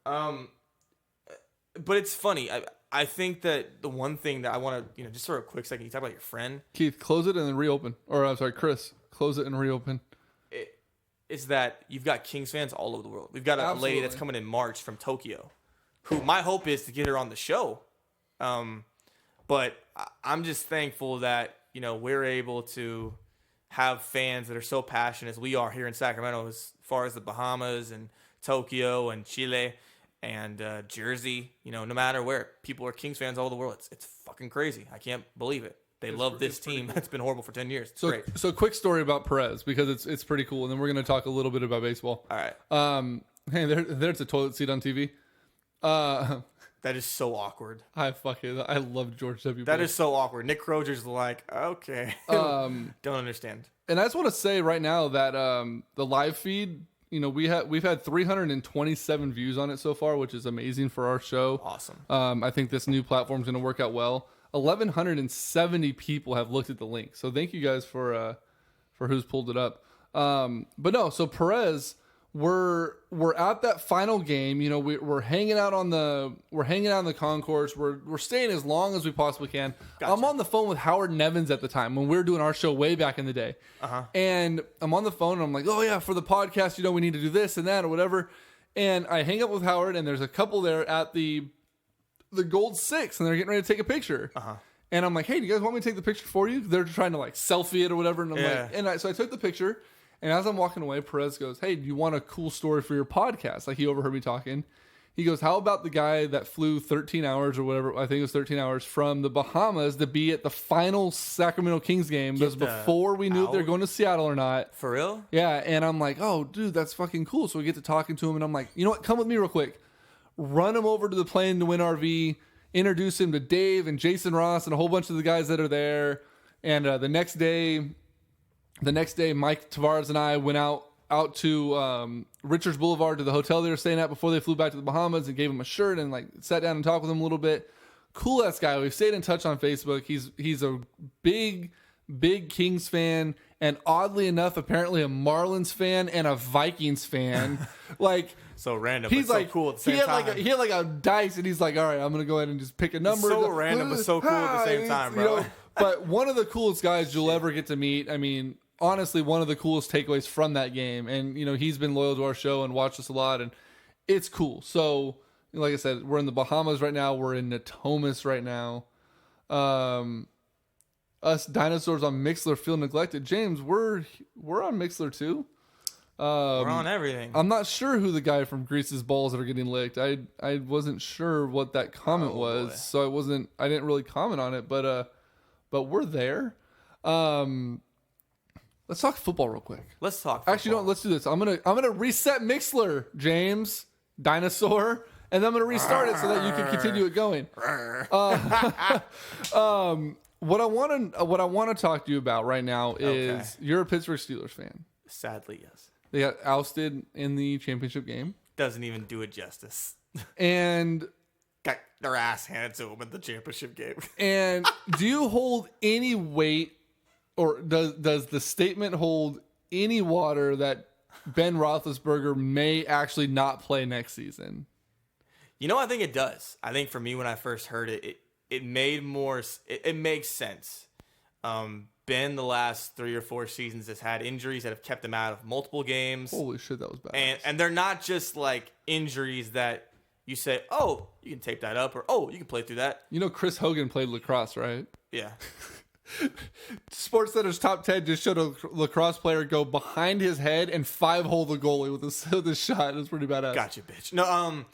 But it's funny. I think that the one thing that I want to, just for a quick second, you talk about your friend. Keith, close it and then reopen. Or I'm sorry, Chris, close it and reopen. Is that you've got Kings fans all over the world. We've got a lady that's coming in March from Tokyo, who my hope is to get her on the show. But I'm just thankful that, we're able to have fans that are so passionate as we are here in Sacramento, as far as the Bahamas and Tokyo and Chile and Jersey. No matter where, people are Kings fans all over the world. It's fucking crazy. I can't believe it. They love this team that's been horrible for 10 years. It's great. So quick story about Perez, because it's pretty cool, and then we're going to talk a little bit about baseball. All right. Hey, there's a toilet seat on TV. That is so awkward. I love George W. That Bush. is so awkward. Nick Croger's like, okay. Don't understand. And I just want to say right now that the live feed, we've had 327 views on it so far, which is amazing for our show. Awesome. I think this new platform is going to work out well. 1,170 people have looked at the link, so thank you guys for who's pulled it up. But no, so Perez, we're at that final game. We're hanging out on the concourse. We're staying as long as we possibly can. Gotcha. I'm on the phone with Howard Nevins at the time when we were doing our show way back in the day. And I'm on the phone and I'm like, oh yeah, for the podcast, we need to do this and that or whatever. And I hang up with Howard, and there's a couple there at the Gold 6, and they're getting ready to take a picture. And I'm like, hey, do you guys want me to take the picture for you? They're trying to selfie it or whatever. And I'm like, so I took the picture, and as I'm walking away, Perez goes, hey, do you want a cool story for your podcast? He overheard me talking. He goes, how about the guy that flew 13 hours or whatever, I think it was 13 hours, from the Bahamas to be at the final Sacramento Kings game? This was before we knew if they're going to Seattle or not. For real? Yeah, and I'm like, oh, dude, that's fucking cool. So we get to talking to him, and I'm like, you know what, come with me real quick. Run him over to the Plane to Win RV, introduce him to Dave and Jason Ross and a whole bunch of the guys that are there. And the next day, Mike Tavares and I went out to Richards Boulevard to the hotel they were staying at before they flew back to the Bahamas, and gave him a shirt and sat down and talked with him a little bit. Cool ass guy. We've stayed in touch on Facebook. He's a big Kings fan, and oddly enough, apparently a Marlins fan and a Vikings fan. So random. He's but so cool at the same time. He had a dice, and he's like, all right, I'm gonna go ahead and just pick a number. So random, but so cool at the same time, bro. But one of the coolest guys you'll ever get to meet. I mean, honestly, one of the coolest takeaways from that game. And he's been loyal to our show and watched us a lot, and it's cool. So, like I said, we're in the Bahamas right now. We're in Natomas right now. Us dinosaurs on Mixler feel neglected. James, we're on Mixler too. We're on everything. I'm not sure who the guy from Grease's balls that are getting licked. I wasn't sure what that comment was, boy. So I didn't really comment on it. But we're there. Let's talk football real quick. Let's talk football. Actually, let's do this. I'm gonna reset Mixler, James, dinosaur, and then I'm gonna restart it so that you can continue it going. What I want to talk to you about right now is you're a Pittsburgh Steelers fan. Sadly, yes. They got ousted in the championship game. Doesn't even do it justice. And got their ass handed to them in the championship game. And do you hold any weight, or does the statement hold any water that Ben Roethlisberger may actually not play next season? I think it does. I think for me, when I first heard it, it made more. It makes sense. Ben, the last 3 or 4 seasons, has had injuries that have kept him out of multiple games. Holy shit, that was bad. And they're not just injuries that you say, oh, you can tape that up, or oh, you can play through that. Chris Hogan played lacrosse, right? Yeah. SportsCenter's top 10 just showed a lacrosse player go behind his head and 5-hole the goalie with a shot. It was pretty badass. Gotcha, bitch. No,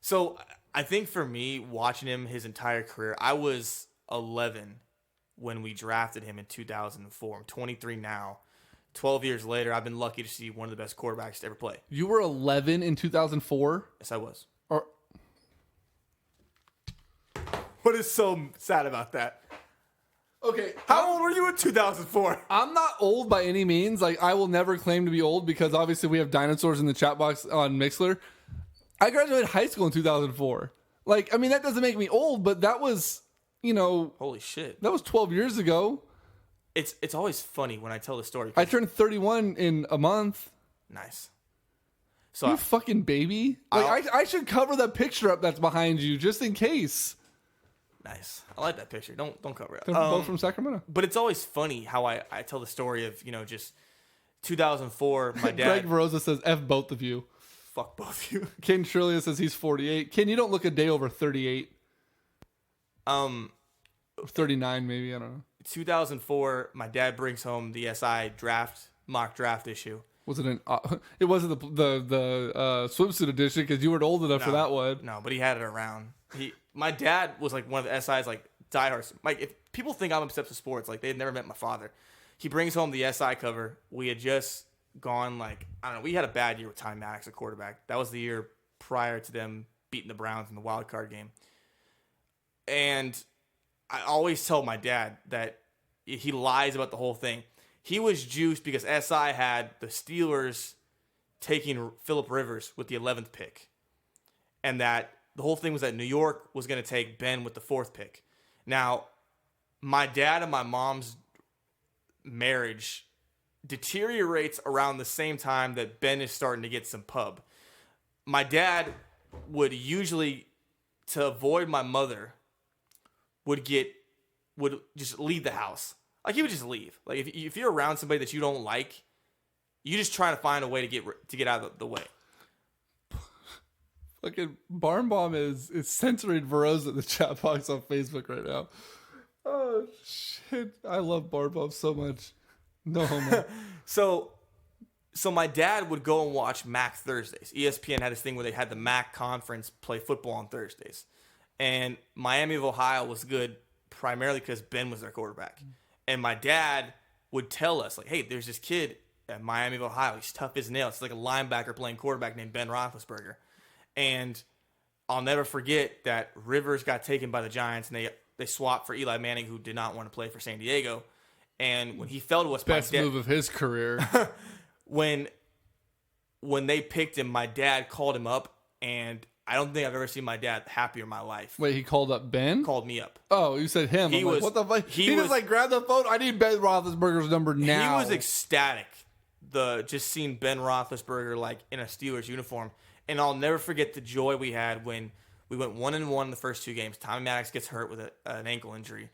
so I think for me, watching him his entire career, I was 11 when we drafted him in 2004. I'm 23 now. 12 years later, I've been lucky to see one of the best quarterbacks to ever play. You were 11 in 2004? Yes, I was. What is so sad about that? Okay. How old were you in 2004? I'm not old by any means. I will never claim to be old because obviously we have dinosaurs in the chat box on Mixler. I graduated high school in 2004. That doesn't make me old, but that was, holy shit. That was 12 years ago. It's always funny when I tell the story. I turned 31 in a month. Nice. So you fucking baby. I should cover that picture up that's behind you just in case. Nice. I like that picture. Don't cover it. They're both from Sacramento. But it's always funny how I tell the story of, just 2004, my dad. Greg Verosa says, F both of you. Fuck both of you. Ken Shirley says he's 48. Ken, you don't look a day over 38. 39 maybe, I don't know. 2004, my dad brings home the SI mock draft issue. Was it it wasn't the swimsuit edition because you weren't old enough for that one. No, but he had it around. My dad was like one of the SI's like diehards. Like if people think I'm obsessed with sports, like they'd never met my father. He brings home the SI cover. We had just gone I don't know. We had a bad year with Tommy Maddox at quarterback. That was the year prior to them beating the Browns in the wild card game. And I always tell my dad that he lies about the whole thing. He was juiced because SI had the Steelers taking Phillip Rivers with the 11th pick. And that the whole thing was that New York was going to take Ben with the 4th pick. Now, my dad and my mom's marriage deteriorates around the same time that Ben is starting to get some pub. My dad would usually, to avoid my mother, would just leave the house. Like he would just leave. Like if you're around somebody that you don't like, you just try to find a way to get out of the way. Fucking Barn Bomb is censoring Verosa in the chat box on Facebook right now. Oh shit! I love Barn Bomb so much. No homo. So my dad would go and watch MAC Thursdays. ESPN had this thing where they had the MAC conference play football on Thursdays, and Miami of Ohio was good primarily because Ben was their quarterback. And my dad would tell us, like, hey, there's this kid at Miami of Ohio. He's tough as nails. He's like a linebacker playing quarterback named Ben Roethlisberger. And I'll never forget that Rivers got taken by the Giants, and they swapped for Eli Manning, who did not want to play for San Diego. And when he fell to us, best move of his career. when they picked him, my dad called him up, and I don't think I've ever seen my dad happier in my life. Wait, he called up Ben? Called me up. Oh, you said him. He was, what the fuck? He was just like grabbed the phone. I need Ben Roethlisberger's number now. He was ecstatic. Just seeing Ben Roethlisberger like in a Steelers uniform, and I'll never forget the joy we had when we went 1-1 in the first 2 games. Tommy Maddox gets hurt with an ankle injury,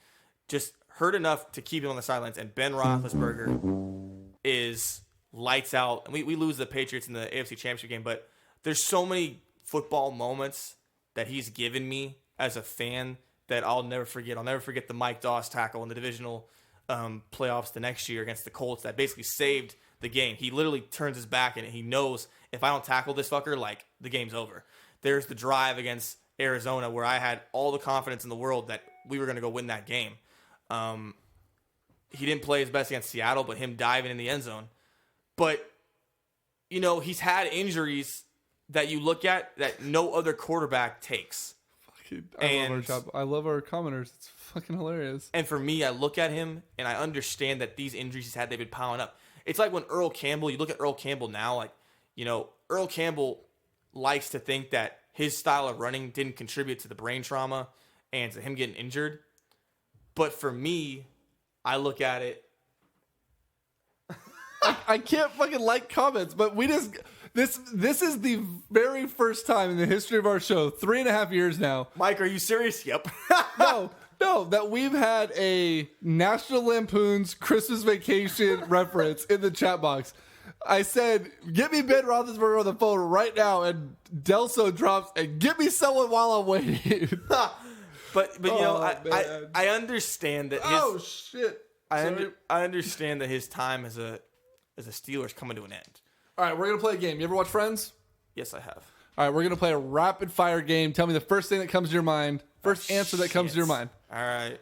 just hurt enough to keep him on the sidelines, and Ben Roethlisberger is lights out. And we lose the Patriots in the AFC Championship game, but there's so many football moments that he's given me as a fan that I'll never forget. I'll never forget the Mike Doss tackle in the divisional playoffs the next year against the Colts that basically saved the game. He literally turns his back and he knows if I don't tackle this fucker, like the game's over. There's the drive against Arizona where I had all the confidence in the world that we were going to go win that game. He didn't play his best against Seattle, but him diving in the end zone. But, he's had injuries that you look at that no other quarterback takes. I love our commenters. It's fucking hilarious. And for me, I look at him and I understand that these injuries he's had, they've been piling up. It's like when Earl Campbell, you look at Earl Campbell now, Earl Campbell likes to think that his style of running didn't contribute to the brain trauma and to him getting injured. But for me, I look at it. I can't fucking like comments, but this is the very first time in the history of our show, 3.5 years now. Mike, are you serious? Yep. No, that we've had a National Lampoon's Christmas Vacation reference in the chat box. I said, get me Ben Roethlisberger on the phone right now, and Delso drops, and get me someone while I'm waiting. But I understand that his... shit. I understand that his time as a Steeler is coming to an end. All right, we're going to play a game. You ever watch Friends? Yes, I have. All right, we're going to play a rapid fire game. Tell me the first thing that comes to your mind. First answer that comes to your mind. All right.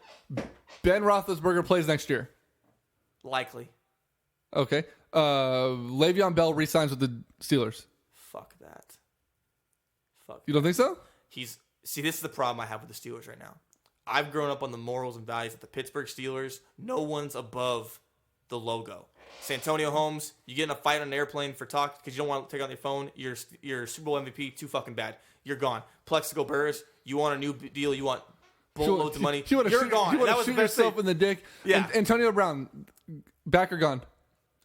Ben Roethlisberger plays next year. Likely. Okay. Le'Veon Bell re-signs with the Steelers. Fuck that. You don't think so? See, this is the problem I have with the Steelers right now. I've grown up on the morals and values of the Pittsburgh Steelers. No one's above the logo. Santonio Holmes, you get in a fight on an airplane for talk because you don't want to take out your phone. You're Super Bowl MVP, too fucking bad. You're gone. Plexico Burress, you want a new deal. You want boatloads of money. You're gone. You want to shoot yourself in the dick. Yeah. Antonio Brown, back or gone?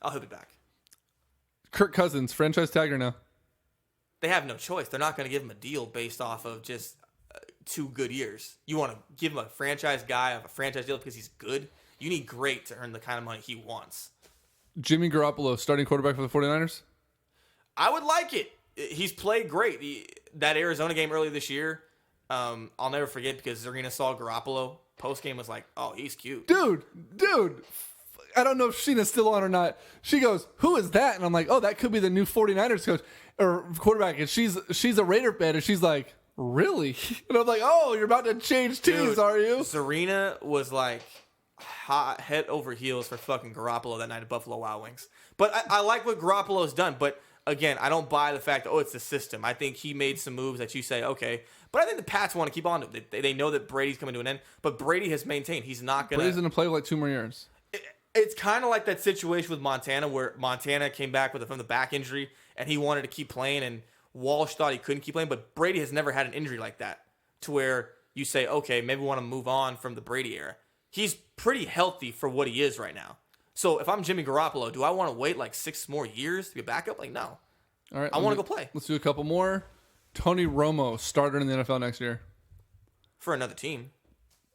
I'll be back. Kirk Cousins, franchise tag or no? They have no choice. They're not going to give him a deal based off of just 2 good years. You want to give him a franchise guy, a franchise deal because he's good. You need great to earn the kind of money he wants. Jimmy Garoppolo, starting quarterback for the 49ers? I would like it. He's played great. That Arizona game earlier this year, I'll never forget because Zarina saw Garoppolo. Post-game was like, oh, he's cute. Dude. I don't know if Sheena's still on or not. She goes, who is that? And I'm like, oh, that could be the new 49ers coach or quarterback. And she's a Raider fan. And she's like, really? And I'm like, oh, you're about to change teams, Dude, are you? Zarina was like hot, head over heels for fucking Garoppolo that night at Buffalo Wild Wings. But I like what Garoppolo's done. But again, I don't buy the fact that, it's the system. I think he made some moves that you say, okay. But I think the Pats want to keep on. They know that Brady's coming to an end. But Brady has maintained. He's not going to. Brady's going to play like 2 more years. It's kind of like that situation with Montana where Montana came back from the back injury and he wanted to keep playing and Walsh thought he couldn't keep playing. But Brady has never had an injury like that to where you say, okay, maybe we want to move on from the Brady era. He's pretty healthy for what he is right now. So if I'm Jimmy Garoppolo, do I want to wait like 6 more years to be back up? Like, no. All right, I want to go play. Let's do a couple more. Tony Romo, starter in the NFL next year. For another team.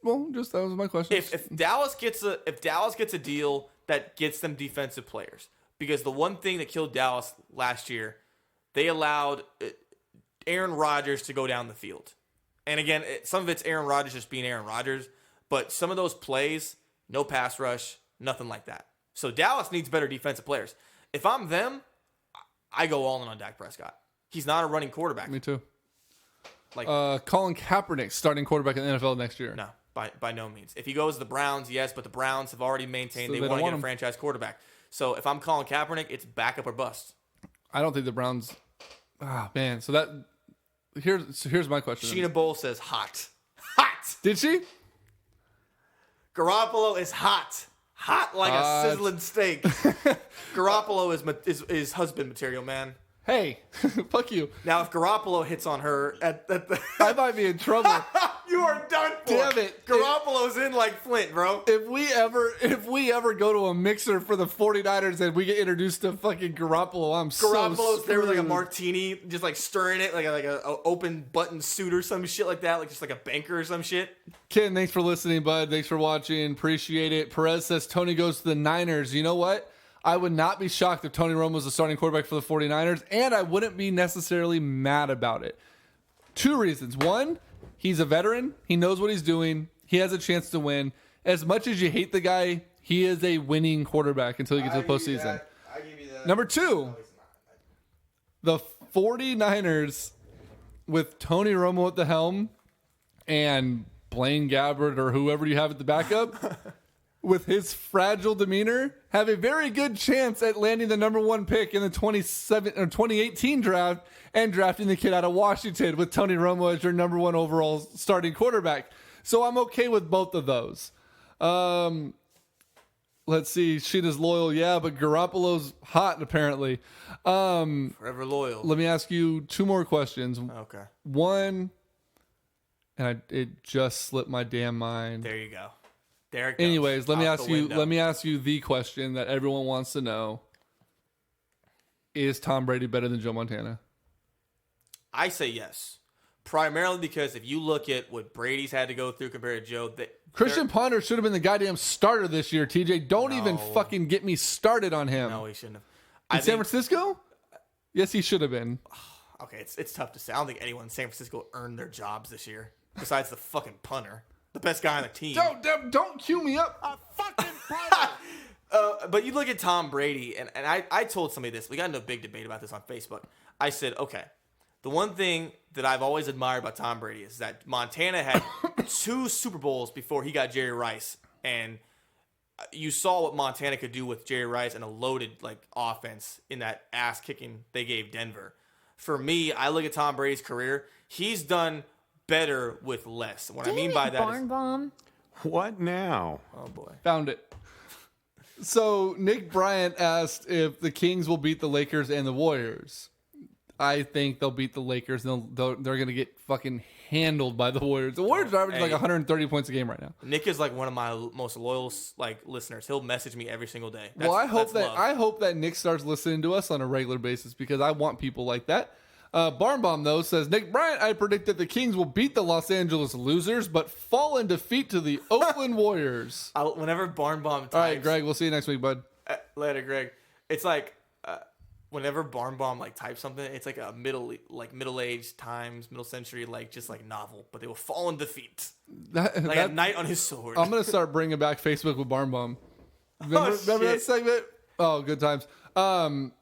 Well, that was my question. If Dallas gets a deal that gets them defensive players, because the one thing that killed Dallas last year, they allowed Aaron Rodgers to go down the field. And again, some of it's Aaron Rodgers just being Aaron Rodgers, but some of those plays, no pass rush, nothing like that. So Dallas needs better defensive players. If I'm them, I go all in on Dak Prescott. He's not a running quarterback. Me too. Like Colin Kaepernick, starting quarterback in the NFL next year. No, by no means. If he goes to the Browns, yes, but the Browns have already maintained So they want to get a franchise quarterback. So if I'm Colin Kaepernick, it's backup or bust. I don't think the Browns. Man. So here's my question. Sheena Bowl says hot. Hot. Did she? Garoppolo is hot. Hot like a sizzling steak. Garoppolo is husband material, man. Hey, fuck you. Now, if Garoppolo hits on her at the I might be in trouble. you are done for. Damn it. Garoppolo's in like Flint, bro. If we ever go to a mixer for the 49ers and we get introduced to fucking Garoppolo, Garoppolo's there with like a martini, just like stirring it, like a open button suit or some shit like that, like just like a banker or some shit. Ken, thanks for listening, bud. Thanks for watching. Appreciate it. Perez says Tony goes to the Niners. You know what? I would not be shocked if Tony Romo was the starting quarterback for the 49ers, and I wouldn't be necessarily mad about it. 2 reasons. 1, he's a veteran. He knows what he's doing. He has a chance to win. As much as you hate the guy, he is a winning quarterback until you get to the postseason. I give you that. Number 2, the 49ers with Tony Romo at the helm and Blaine Gabbert or whoever you have at the backup with his fragile demeanor, have a very good chance at landing the number 1 pick in the 2018 draft and drafting the kid out of Washington with Tony Romo as your number 1 overall starting quarterback. So I'm okay with both of those. Let's see. Sheena's loyal, yeah, but Garoppolo's hot, apparently. Forever loyal. Let me ask you 2 more questions. Okay. 1, and it just slipped my damn mind. There you go. There it goes. Anyways, let me Out ask the you. window. Let me ask you the question that everyone wants to know: is Tom Brady better than Joe Montana? I say yes. Primarily because if you look at what Brady's had to go through compared to Joe, Christian Ponder should have been the goddamn starter this year. TJ, don't even fucking get me started on him. No, he shouldn't In have. San Francisco? Yes, he should have been. Okay, it's tough to say. I don't think anyone in San Francisco earned their jobs this year, besides the fucking punter, the best guy on the team. Don't cue me up. A fucking punter. But you look at Tom Brady, and I told somebody this. We got into a big debate about this on Facebook. I said, okay, the one thing that I've always admired about Tom Brady is that Montana had 2 Super Bowls before he got Jerry Rice, and you saw what Montana could do with Jerry Rice and a loaded offense in that ass kicking they gave Denver. For me, I look at Tom Brady's career. He's done better with less. What I mean by that barn is, bomb. What now? oh boy, Found it. So Nick Bryant asked if the Kings will beat the Lakers and the Warriors. I think they'll beat the Lakers. And they're going to get fucking handled by the Warriors. The Warriors are averaging like 130 points a game right now. Nick is like one of my most loyal listeners. He'll message me every single day. Well, I hope that's love. that Nick starts listening to us on a regular basis because I want people like that. Barn Bomb, though, says, Nick Bryant, I predict that the Kings will beat the Los Angeles Losers, but fall in defeat to the Oakland Warriors. Whenever Barn Bomb types... All right, Greg, we'll see you next week, bud. Later, Greg. It's like... whenever Barn Bomb like types something, it's like a middle age times, middle century, like just like novel, but they will fall in defeat. A knight on his sword. I'm gonna start bringing back Facebook with Barn Bomb. Remember that segment? Oh, good times. That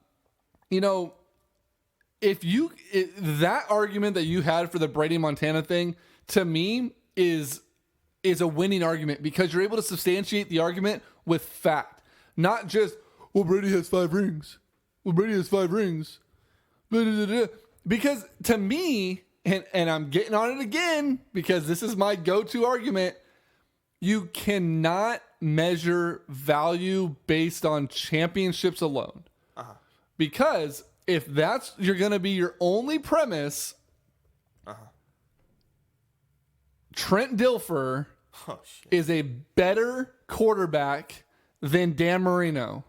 argument that you had for the Brady Montana thing, to me is a winning argument because you're able to substantiate the argument with fact, not just, well, Brady has 5 rings. Well, Brady has 5 rings. Because to me, and I'm getting on it again because this is my go-to argument, you cannot measure value based on championships alone. Because if that's you're going to be your only premise, Trent Dilfer is a better quarterback than Dan Marino.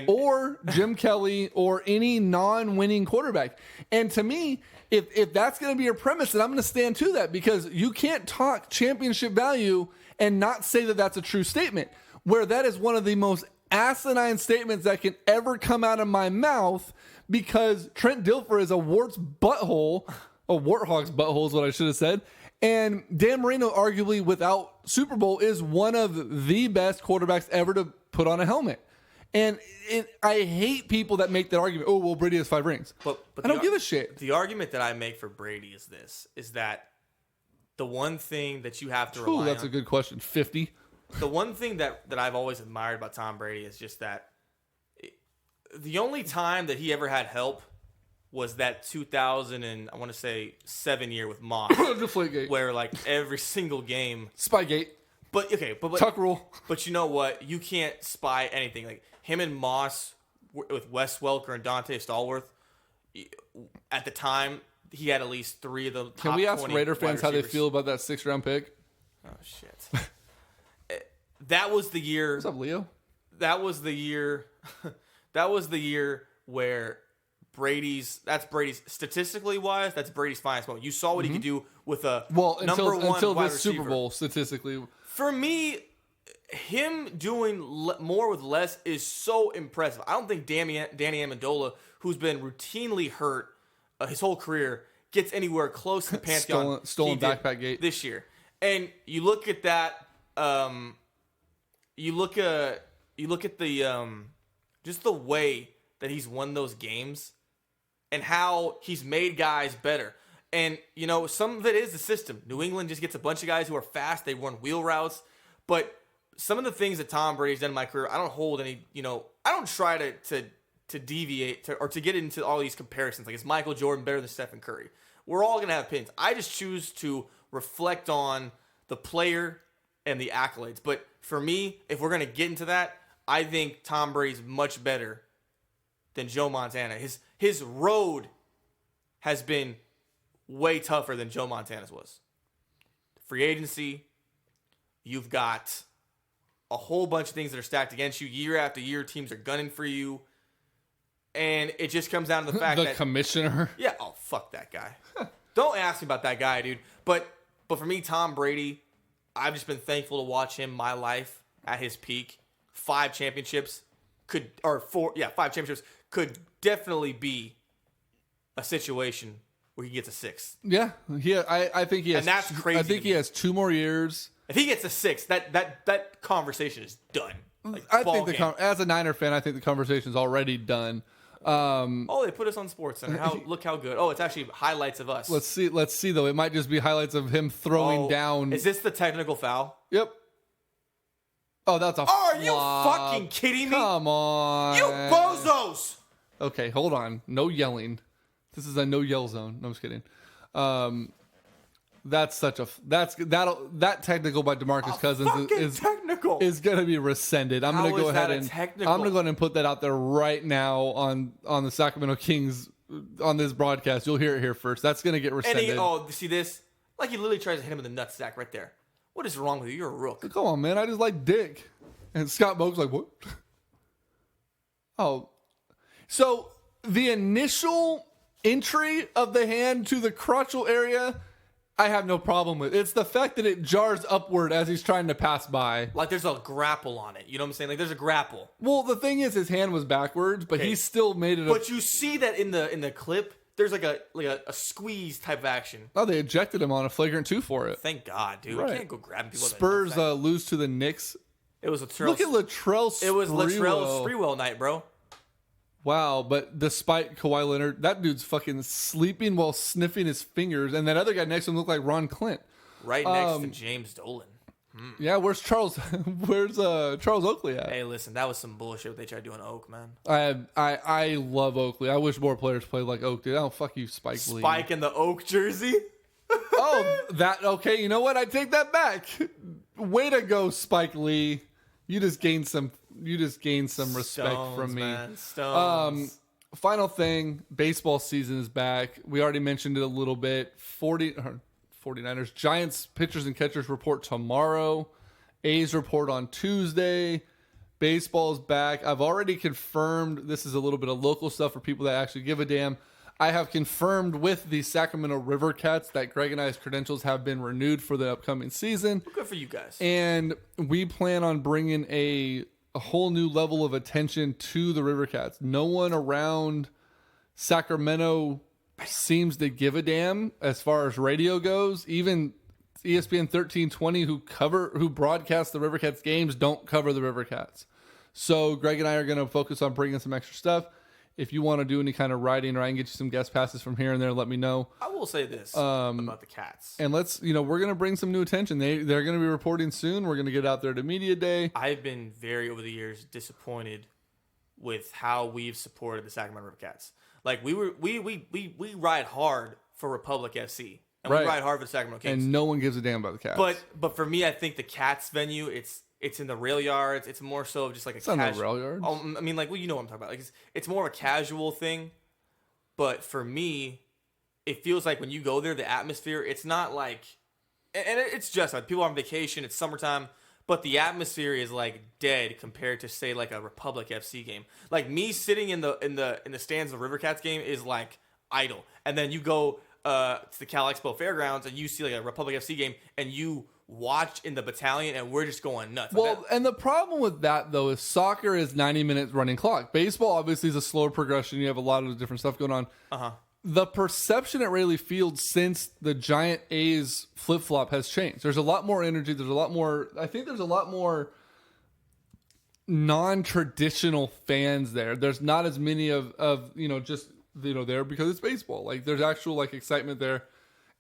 Or Jim Kelly or any non-winning quarterback. And to me, if that's going to be your premise, then I'm going to stand to that because you can't talk championship value and not say that that's a true statement, where that is one of the most asinine statements that can ever come out of my mouth because Trent Dilfer is a warthog's butthole is what I should have said. And Dan Marino, arguably without Super Bowl, is one of the best quarterbacks ever to put on a helmet. And I hate people that make that argument. Oh, well, Brady has 5 rings. But I don't give a shit. The argument that I make for Brady is that the one thing that you have to rely on. That's a good question. 50. The one thing that I've always admired about Tom Brady is just that the only time that he ever had help was that 2007 year with Moss. Deflategate. Where like every single game. Spygate. But okay, but Tuck rule. But you know what? You can't spy anything. Like him and Moss with Wes Welker and Dante Stallworth. At the time, he had at least 3 of the top 20 Can we ask Raider fans how they receivers. feel about that 6th-round pick? Oh shit! That was the year. What's up, Leo? That was the year. That was the year where that's Brady's statistically wise. That's Brady's finest moment. You saw what he could do with a number one until wide this receiver. Super Bowl statistically. For me, him doing more with less is so impressive. I don't think Danny Amendola, who's been routinely hurt his whole career, gets anywhere close to the pantheon stolen backpack gate this year. And you look at that. You look at the just the way that he's won those games and how he's made guys better. And, some of it is the system. New England just gets a bunch of guys who are fast. They run wheel routes. But some of the things that Tom Brady's done in my career, I don't hold any, I don't try to deviate or to get into all these comparisons. Like, is Michael Jordan better than Stephen Curry? We're all going to have opinions. I just choose to reflect on the player and the accolades. But for me, if we're going to get into that, I think Tom Brady's much better than Joe Montana. His road has been way tougher than Joe Montana's was. Free agency, you've got a whole bunch of things that are stacked against you. Year after year, teams are gunning for you. And it just comes down to the fact the that... commissioner? Yeah, oh, fuck that guy. Don't ask me about that guy, dude. But for me, Tom Brady, I've just been thankful to watch him my life at his peak. 5 championships could could definitely be a situation where he gets a 6th. Yeah, I think he has. And that's crazy. I think he has 2 more years. If he gets a 6th, that conversation is done. I think as a Niner fan, I think the conversation is already done. They put us on SportsCenter. Look how good. Oh, it's actually highlights of us. Let's see though. It might just be highlights of him throwing down. Is this the technical foul? Yep. Oh, that's a Are you flop. fucking kidding me? Come on. You bozos! Okay, hold on. No yelling. This is a no yell zone. No, I'm just kidding. That technical by DeMarcus Cousins is going to be rescinded. I'm going to go ahead and put that out there right now on the Sacramento Kings on this broadcast. You'll hear it here first. That's going to get rescinded. See this? Like he literally tries to hit him in the nutsack right there. What is wrong with you? You're a rook. Come on, man. I just like dick. And Scott Moak's like, what? Oh. So the initial entry of the hand to the crotchal area, I have no problem with. It's the fact that it jars upward as he's trying to pass by. Like there's a grapple on it. You know what I'm saying? Like there's a grapple. Well, the thing is, his hand was backwards, but Okay. he still made it. But you see that in the clip, there's like a squeeze type of action. Oh, they ejected him on a flagrant 2 for it. Thank God, dude. Right. You can't go grabbing people. Spurs lose to the Knicks. It was Latrell. Look at Latrell Sprewell. It was Latrell Sprewell night, bro. Wow, but despite Kawhi Leonard, that dude's fucking sleeping while sniffing his fingers, and that other guy next to him looked like Ron Clint. Right next to James Dolan. Yeah, where's Charles? Where's Charles Oakley at? Hey, listen, that was some bullshit what they tried doing to Oak, man. I love Oakley. I wish more players played like Oak did. Oh, fuck you, Spike Lee. Spike in the Oak jersey. Oh, that okay? You know what? I take that back. Way to go, Spike Lee. You just gained some respect from me. Man. Stones. Final thing, baseball season is back. We already mentioned it a little bit. 49ers, Giants pitchers and catchers report tomorrow. A's report on Tuesday. Baseball is back. I've already confirmed, this is a little bit of local stuff for people that actually give a damn. I have confirmed with the Sacramento River Cats that Greg and I's credentials have been renewed for the upcoming season. Good for you guys. And we plan on bringing a whole new level of attention to the River Cats. No one around Sacramento seems to give a damn as far as radio goes. Even ESPN 1320, who broadcast the River Cats games, don't cover the River Cats. So Greg and I are going to focus on bringing some extra stuff. If you want to do any kind of writing, or I can get you some guest passes from here and there, let me know. I will say this about the Cats. And let's, we're going to bring some new attention. They're going to be reporting soon. We're going to get out there to media day. I've been very, over the years, disappointed with how we've supported the Sacramento River Cats. Like we ride hard for Republic FC, and Right. we ride hard for the Sacramento Kings. And no one gives a damn about the Cats. But for me, I think the Cats venue, it's in the rail yards. It's more so of just like a not in the casual. rail yards. I mean, like, well, you know what I'm talking about. Like, it's more of a casual thing. But for me, it feels like when you go there, the atmosphere. It's not like, and it's just like people are on vacation. It's summertime, but the atmosphere is like dead compared to say like a Republic FC game. Like me sitting in the stands of the River Cats game is like idle. And then you go to the Cal Expo Fairgrounds and you see like a Republic FC game and you watch in the battalion and we're just going nuts. Well, and the problem with that, though, is soccer is 90 minutes running clock. Baseball, obviously, is a slower progression. You have a lot of different stuff going on. Uh-huh. The perception at Rayleigh Field since the Giant A's flip-flop has changed. There's a lot more energy. There's a lot more... I think there's a lot more non-traditional fans there. There's not as many of just, there because it's baseball. Like, there's actual, like, excitement there.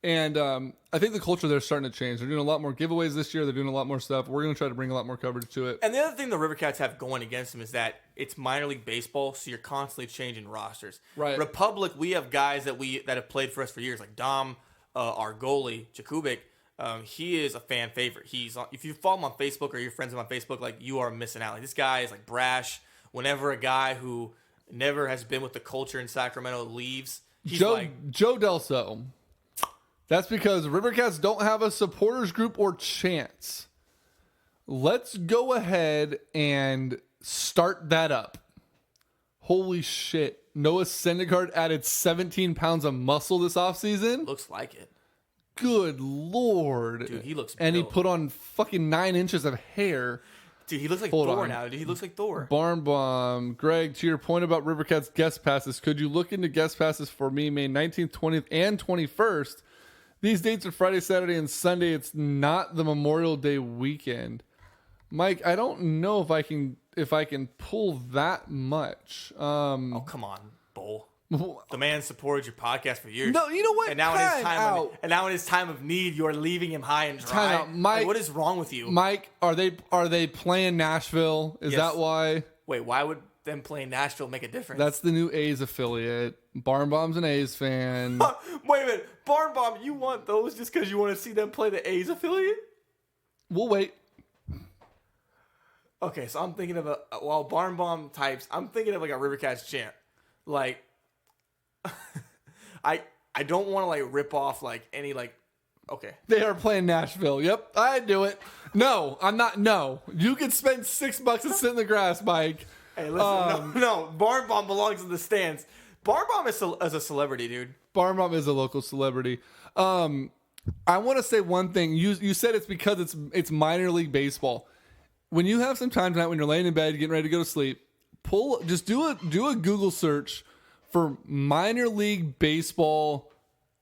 And I think the culture there is starting to change. They're doing a lot more giveaways this year. They're doing a lot more stuff. We're going to try to bring a lot more coverage to it. And the other thing the River Cats have going against them is that it's minor league baseball, so you're constantly changing rosters. Right. Republic, we have guys that have played for us for years, like Dom, our goalie, Jakubik. He is a fan favorite. If you follow him on Facebook or you're friends with him on Facebook, like, you are missing out. Like, this guy is like brash. Whenever a guy who never has been with the culture in Sacramento leaves, he's Joe like, Delso. That's because River Cats don't have a supporters group or chants. Let's go ahead and start that up. Holy shit. Noah Syndergaard added 17 pounds of muscle this offseason. looks like it. Good Lord. Dude, he looks And he built. put on fucking 9 inches of hair. Dude, he looks like Hold Thor on. now. Dude, he looks like Thor. Barn Bomb. Greg, to your point about River Cats guest passes, could you look into guest passes for me May 19th, 20th, and 21st? These dates are Friday, Saturday, and Sunday. It's not the Memorial Day weekend. Mike, I don't know if I can pull that much. Oh, come on, Bull. The man supported your podcast for years. No, you know what? And now Time in his time of need, you're leaving him high and dry. Time out. Mike, Like, what is wrong with you? Mike, are they playing Nashville? Is Yes. that why? Wait, why would them playing Nashville make a difference? That's the new A's affiliate. Barn Bomb's an A's fan. Wait a minute, Barn Bomb. You want those just because you want to see them play the A's affiliate? We'll wait. Okay, so I'm thinking of while Barn Bomb types, I'm thinking of like a River Cats chant. Like, I don't want to like rip off like any like. Okay. They are playing Nashville. Yep, I do it. No, I'm not. No, you can spend $6 and sit in the grass, Mike. Hey, listen, no, Barn Bomb belongs in the stands. Barnbaum is a celebrity, dude. Barnbaum is a local celebrity. I want to say one thing. You said it's because it's minor league baseball. When you have some time tonight, when you're laying in bed, getting ready to go to sleep, do a Google search for minor league baseball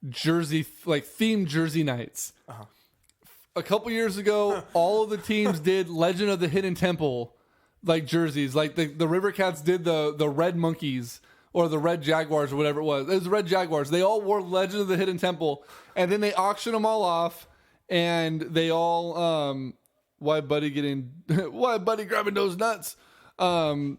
jersey, like themed jersey nights. Uh-huh. A couple years ago, all of the teams did Legend of the Hidden Temple like jerseys. Like the River Cats did the Red Monkeys or the Red Jaguars or whatever it was. It was the Red Jaguars. They all wore Legend of the Hidden Temple, and then they auctioned them all off, and they all why buddy grabbing those nuts from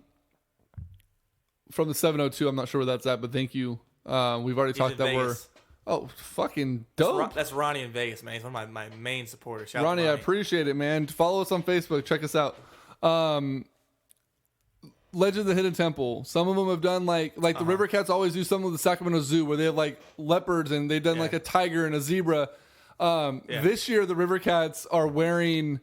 the 702. I'm not sure where that's at, but thank you. We've already talked that Vegas. Oh, fucking dope. That's Ronnie in Vegas, man. He's one of my main supporters. Shout out Ronnie, to I appreciate it, man. Follow us on Facebook. Check us out. Legend of the Hidden Temple. Some of them have done like the River Cats always do some of the Sacramento Zoo where they have like leopards and they've done like a tiger and a zebra. This year, the River Cats are wearing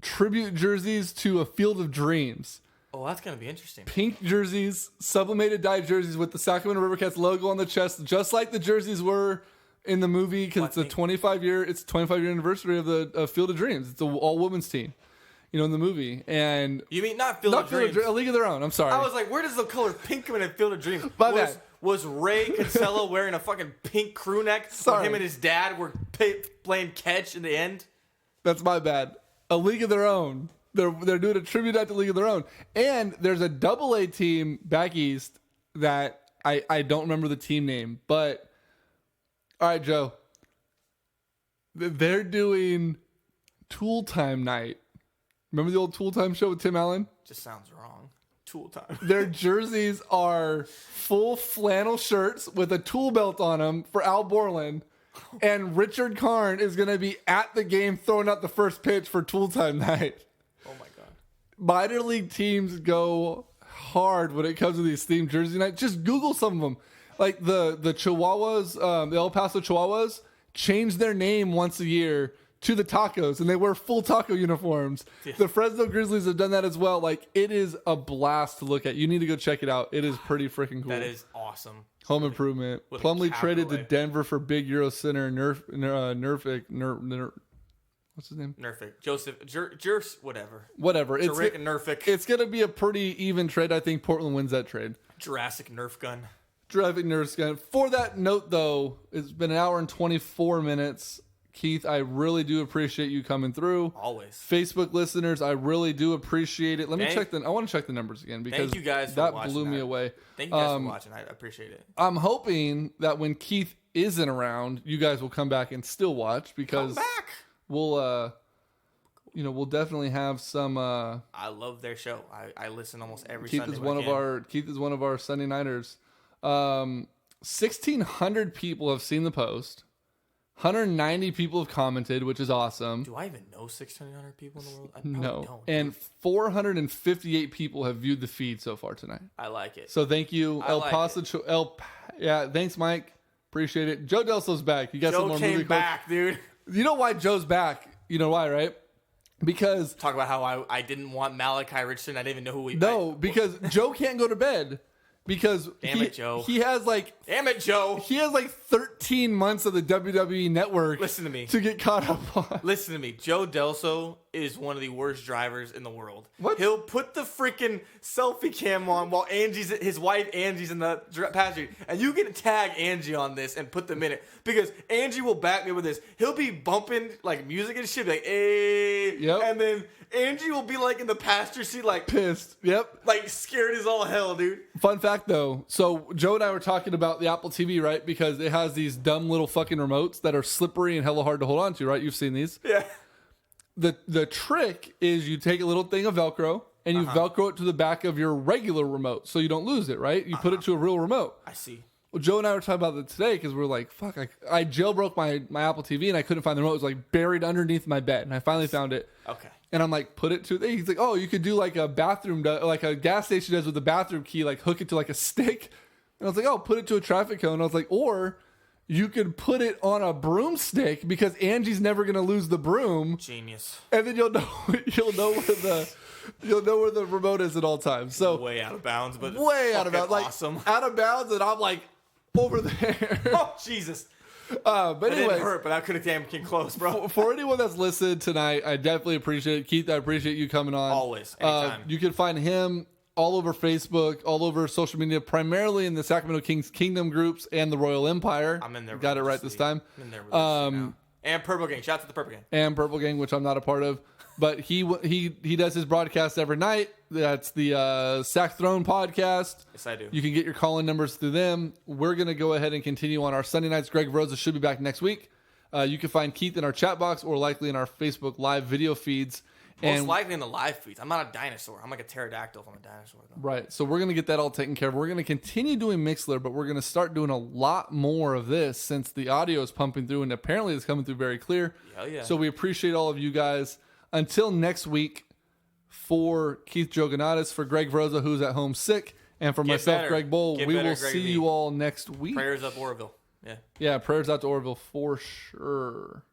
tribute jerseys to A Field of Dreams. Oh, that's going to be interesting. Pink jerseys, sublimated dye jerseys with the Sacramento River Cats logo on the chest, just like the jerseys were in the movie because it's a 25-year anniversary of the Field of Dreams. It's an all-women's team, in the movie. And you mean not Field of Dreams? A League of Their Own. I'm sorry. I was like, where does the color pink come in at Field of Dreams? Was Ray Kinsella wearing a fucking pink crew neck? Sorry. Him and his dad were playing catch in the end? That's my bad. A League of Their Own. They're doing a tribute at the League of Their Own. And there's a AA team back east that I don't remember the team name. But, all right, Joe. They're doing Tool Time Night. Remember the old Tool Time show with Tim Allen? Just sounds wrong. Tool Time. Their jerseys are full flannel shirts with a tool belt on them for Al Borland. And Richard Karn is going to be at the game throwing out the first pitch for Tool Time Night. Oh, my God. Minor league teams go hard when it comes to these themed jersey nights. Just Google some of them. Like the Chihuahuas, the El Paso Chihuahuas, change their name once a year to the Tacos, and they wear full taco uniforms. Yeah. The Fresno Grizzlies have done that as well. Like, it is a blast to look at. You need to go check it out. It is pretty freaking cool. That is awesome. Home improvement. Plumlee traded to Denver for big Euro center Nerfic. What's his name? Nerfic. Joseph. Jers, whatever. It's Rick and Nerfic. It's going to be a pretty even trade. I think Portland wins that trade. Jurassic Nerf gun. Jurassic Nerf gun. For that note, though, it's been an hour and 24 minutes. Keith, I really do appreciate you coming through. Always. Facebook listeners, I really do appreciate it. Let me check I want to check the numbers again because thank you guys that for watching blew me away. Thank you guys for watching. I appreciate it. I'm hoping that when Keith isn't around, you guys will come back and still watch because we'll we'll definitely have some I love their show. I listen almost every Sunday. Keith is one of our Sunday nighters. 1,600 people have seen the post. 190 people have commented, which is awesome. Do I even know 600 people in the world? I no. Don't. And 458 people have viewed the feed so far tonight. I like it. So thank you. Thanks, Mike. Appreciate it. Joe Delso's back. You got some more movie came back, dude. You know why Joe's back? You know why, right? Because... Talk about how I didn't want Malachi Richardson. I didn't even know who he... No, because Joe can't go to bed. Because Joe. He has like... Damn it, Joe. He has like 13 months of the WWE Network. Listen to me. To get caught up on. Listen to me. Joe Delso is one of the worst drivers in the world. What? He'll put the freaking selfie cam on while his wife Angie's in the passenger. And you can tag Angie on this and put them in it. Because Angie will back me with this. He'll be bumping like music and shit. Like, hey. Yep. And then Angie will be like in the passenger seat like... Pissed. Yep. Like scared as all hell, dude. Fun fact though. So Joe and I were talking about the Apple TV, right? Because it has these dumb little fucking remotes that are slippery and hella hard to hold on to, right? You've seen these. Yeah. The trick is you take a little thing of Velcro and you Velcro it to the back of your regular remote so you don't lose it, right? You put it to a real remote. I see. Well, Joe and I were talking about that today because we're like, fuck, I jailbroke my Apple TV and I couldn't find the remote. It was like buried underneath my bed and I finally found it. Okay. And I'm like, put it to... He's like, oh, you could do like a bathroom... like a gas station does with a bathroom key, like hook it to like a stick. And I was like, oh, put it to a traffic cone. And I was like, or you could put it on a broomstick because Angie's never going to lose the broom. Genius. And then you'll know where You'll know where the remote is at all times. So Way out of bounds, but way out of bounds. Like, awesome. out of bounds, and I'm like over there. Oh, Jesus. But It anyway, didn't hurt, but I could have damn came close, bro. for anyone that's listened tonight, I definitely appreciate it. Keith, I appreciate you coming on. Always, anytime. You can find him all over Facebook, all over social media, primarily in the Sacramento Kings Kingdom groups and the Royal Empire. I'm in there. Got it right this time. I'm in there now. And Purple Gang. Shout out to the Purple Gang. And Purple Gang, which I'm not a part of. But he does his broadcast every night. That's the Sac Throne Podcast. Yes, I do. You can get your call-in numbers through them. We're going to go ahead and continue on our Sunday nights. Greg Rosa should be back next week. You can find Keith in our chat box or likely in our Facebook live video feeds. Most likely in the live feeds. I'm not a dinosaur. I'm like a pterodactyl if I'm a dinosaur, though. Right. So we're going to get that all taken care of. We're going to continue doing Mixler, but we're going to start doing a lot more of this since the audio is pumping through, and apparently it's coming through very clear. Hell yeah. So we appreciate all of you guys. Until next week, for Keith Joganatis, for Greg Rosa, who's at home sick, and for myself, better. Greg Bowl, Get we better, will Greg see V. you all next week. Prayers up Oroville. Yeah. Yeah, prayers out to Orville for sure.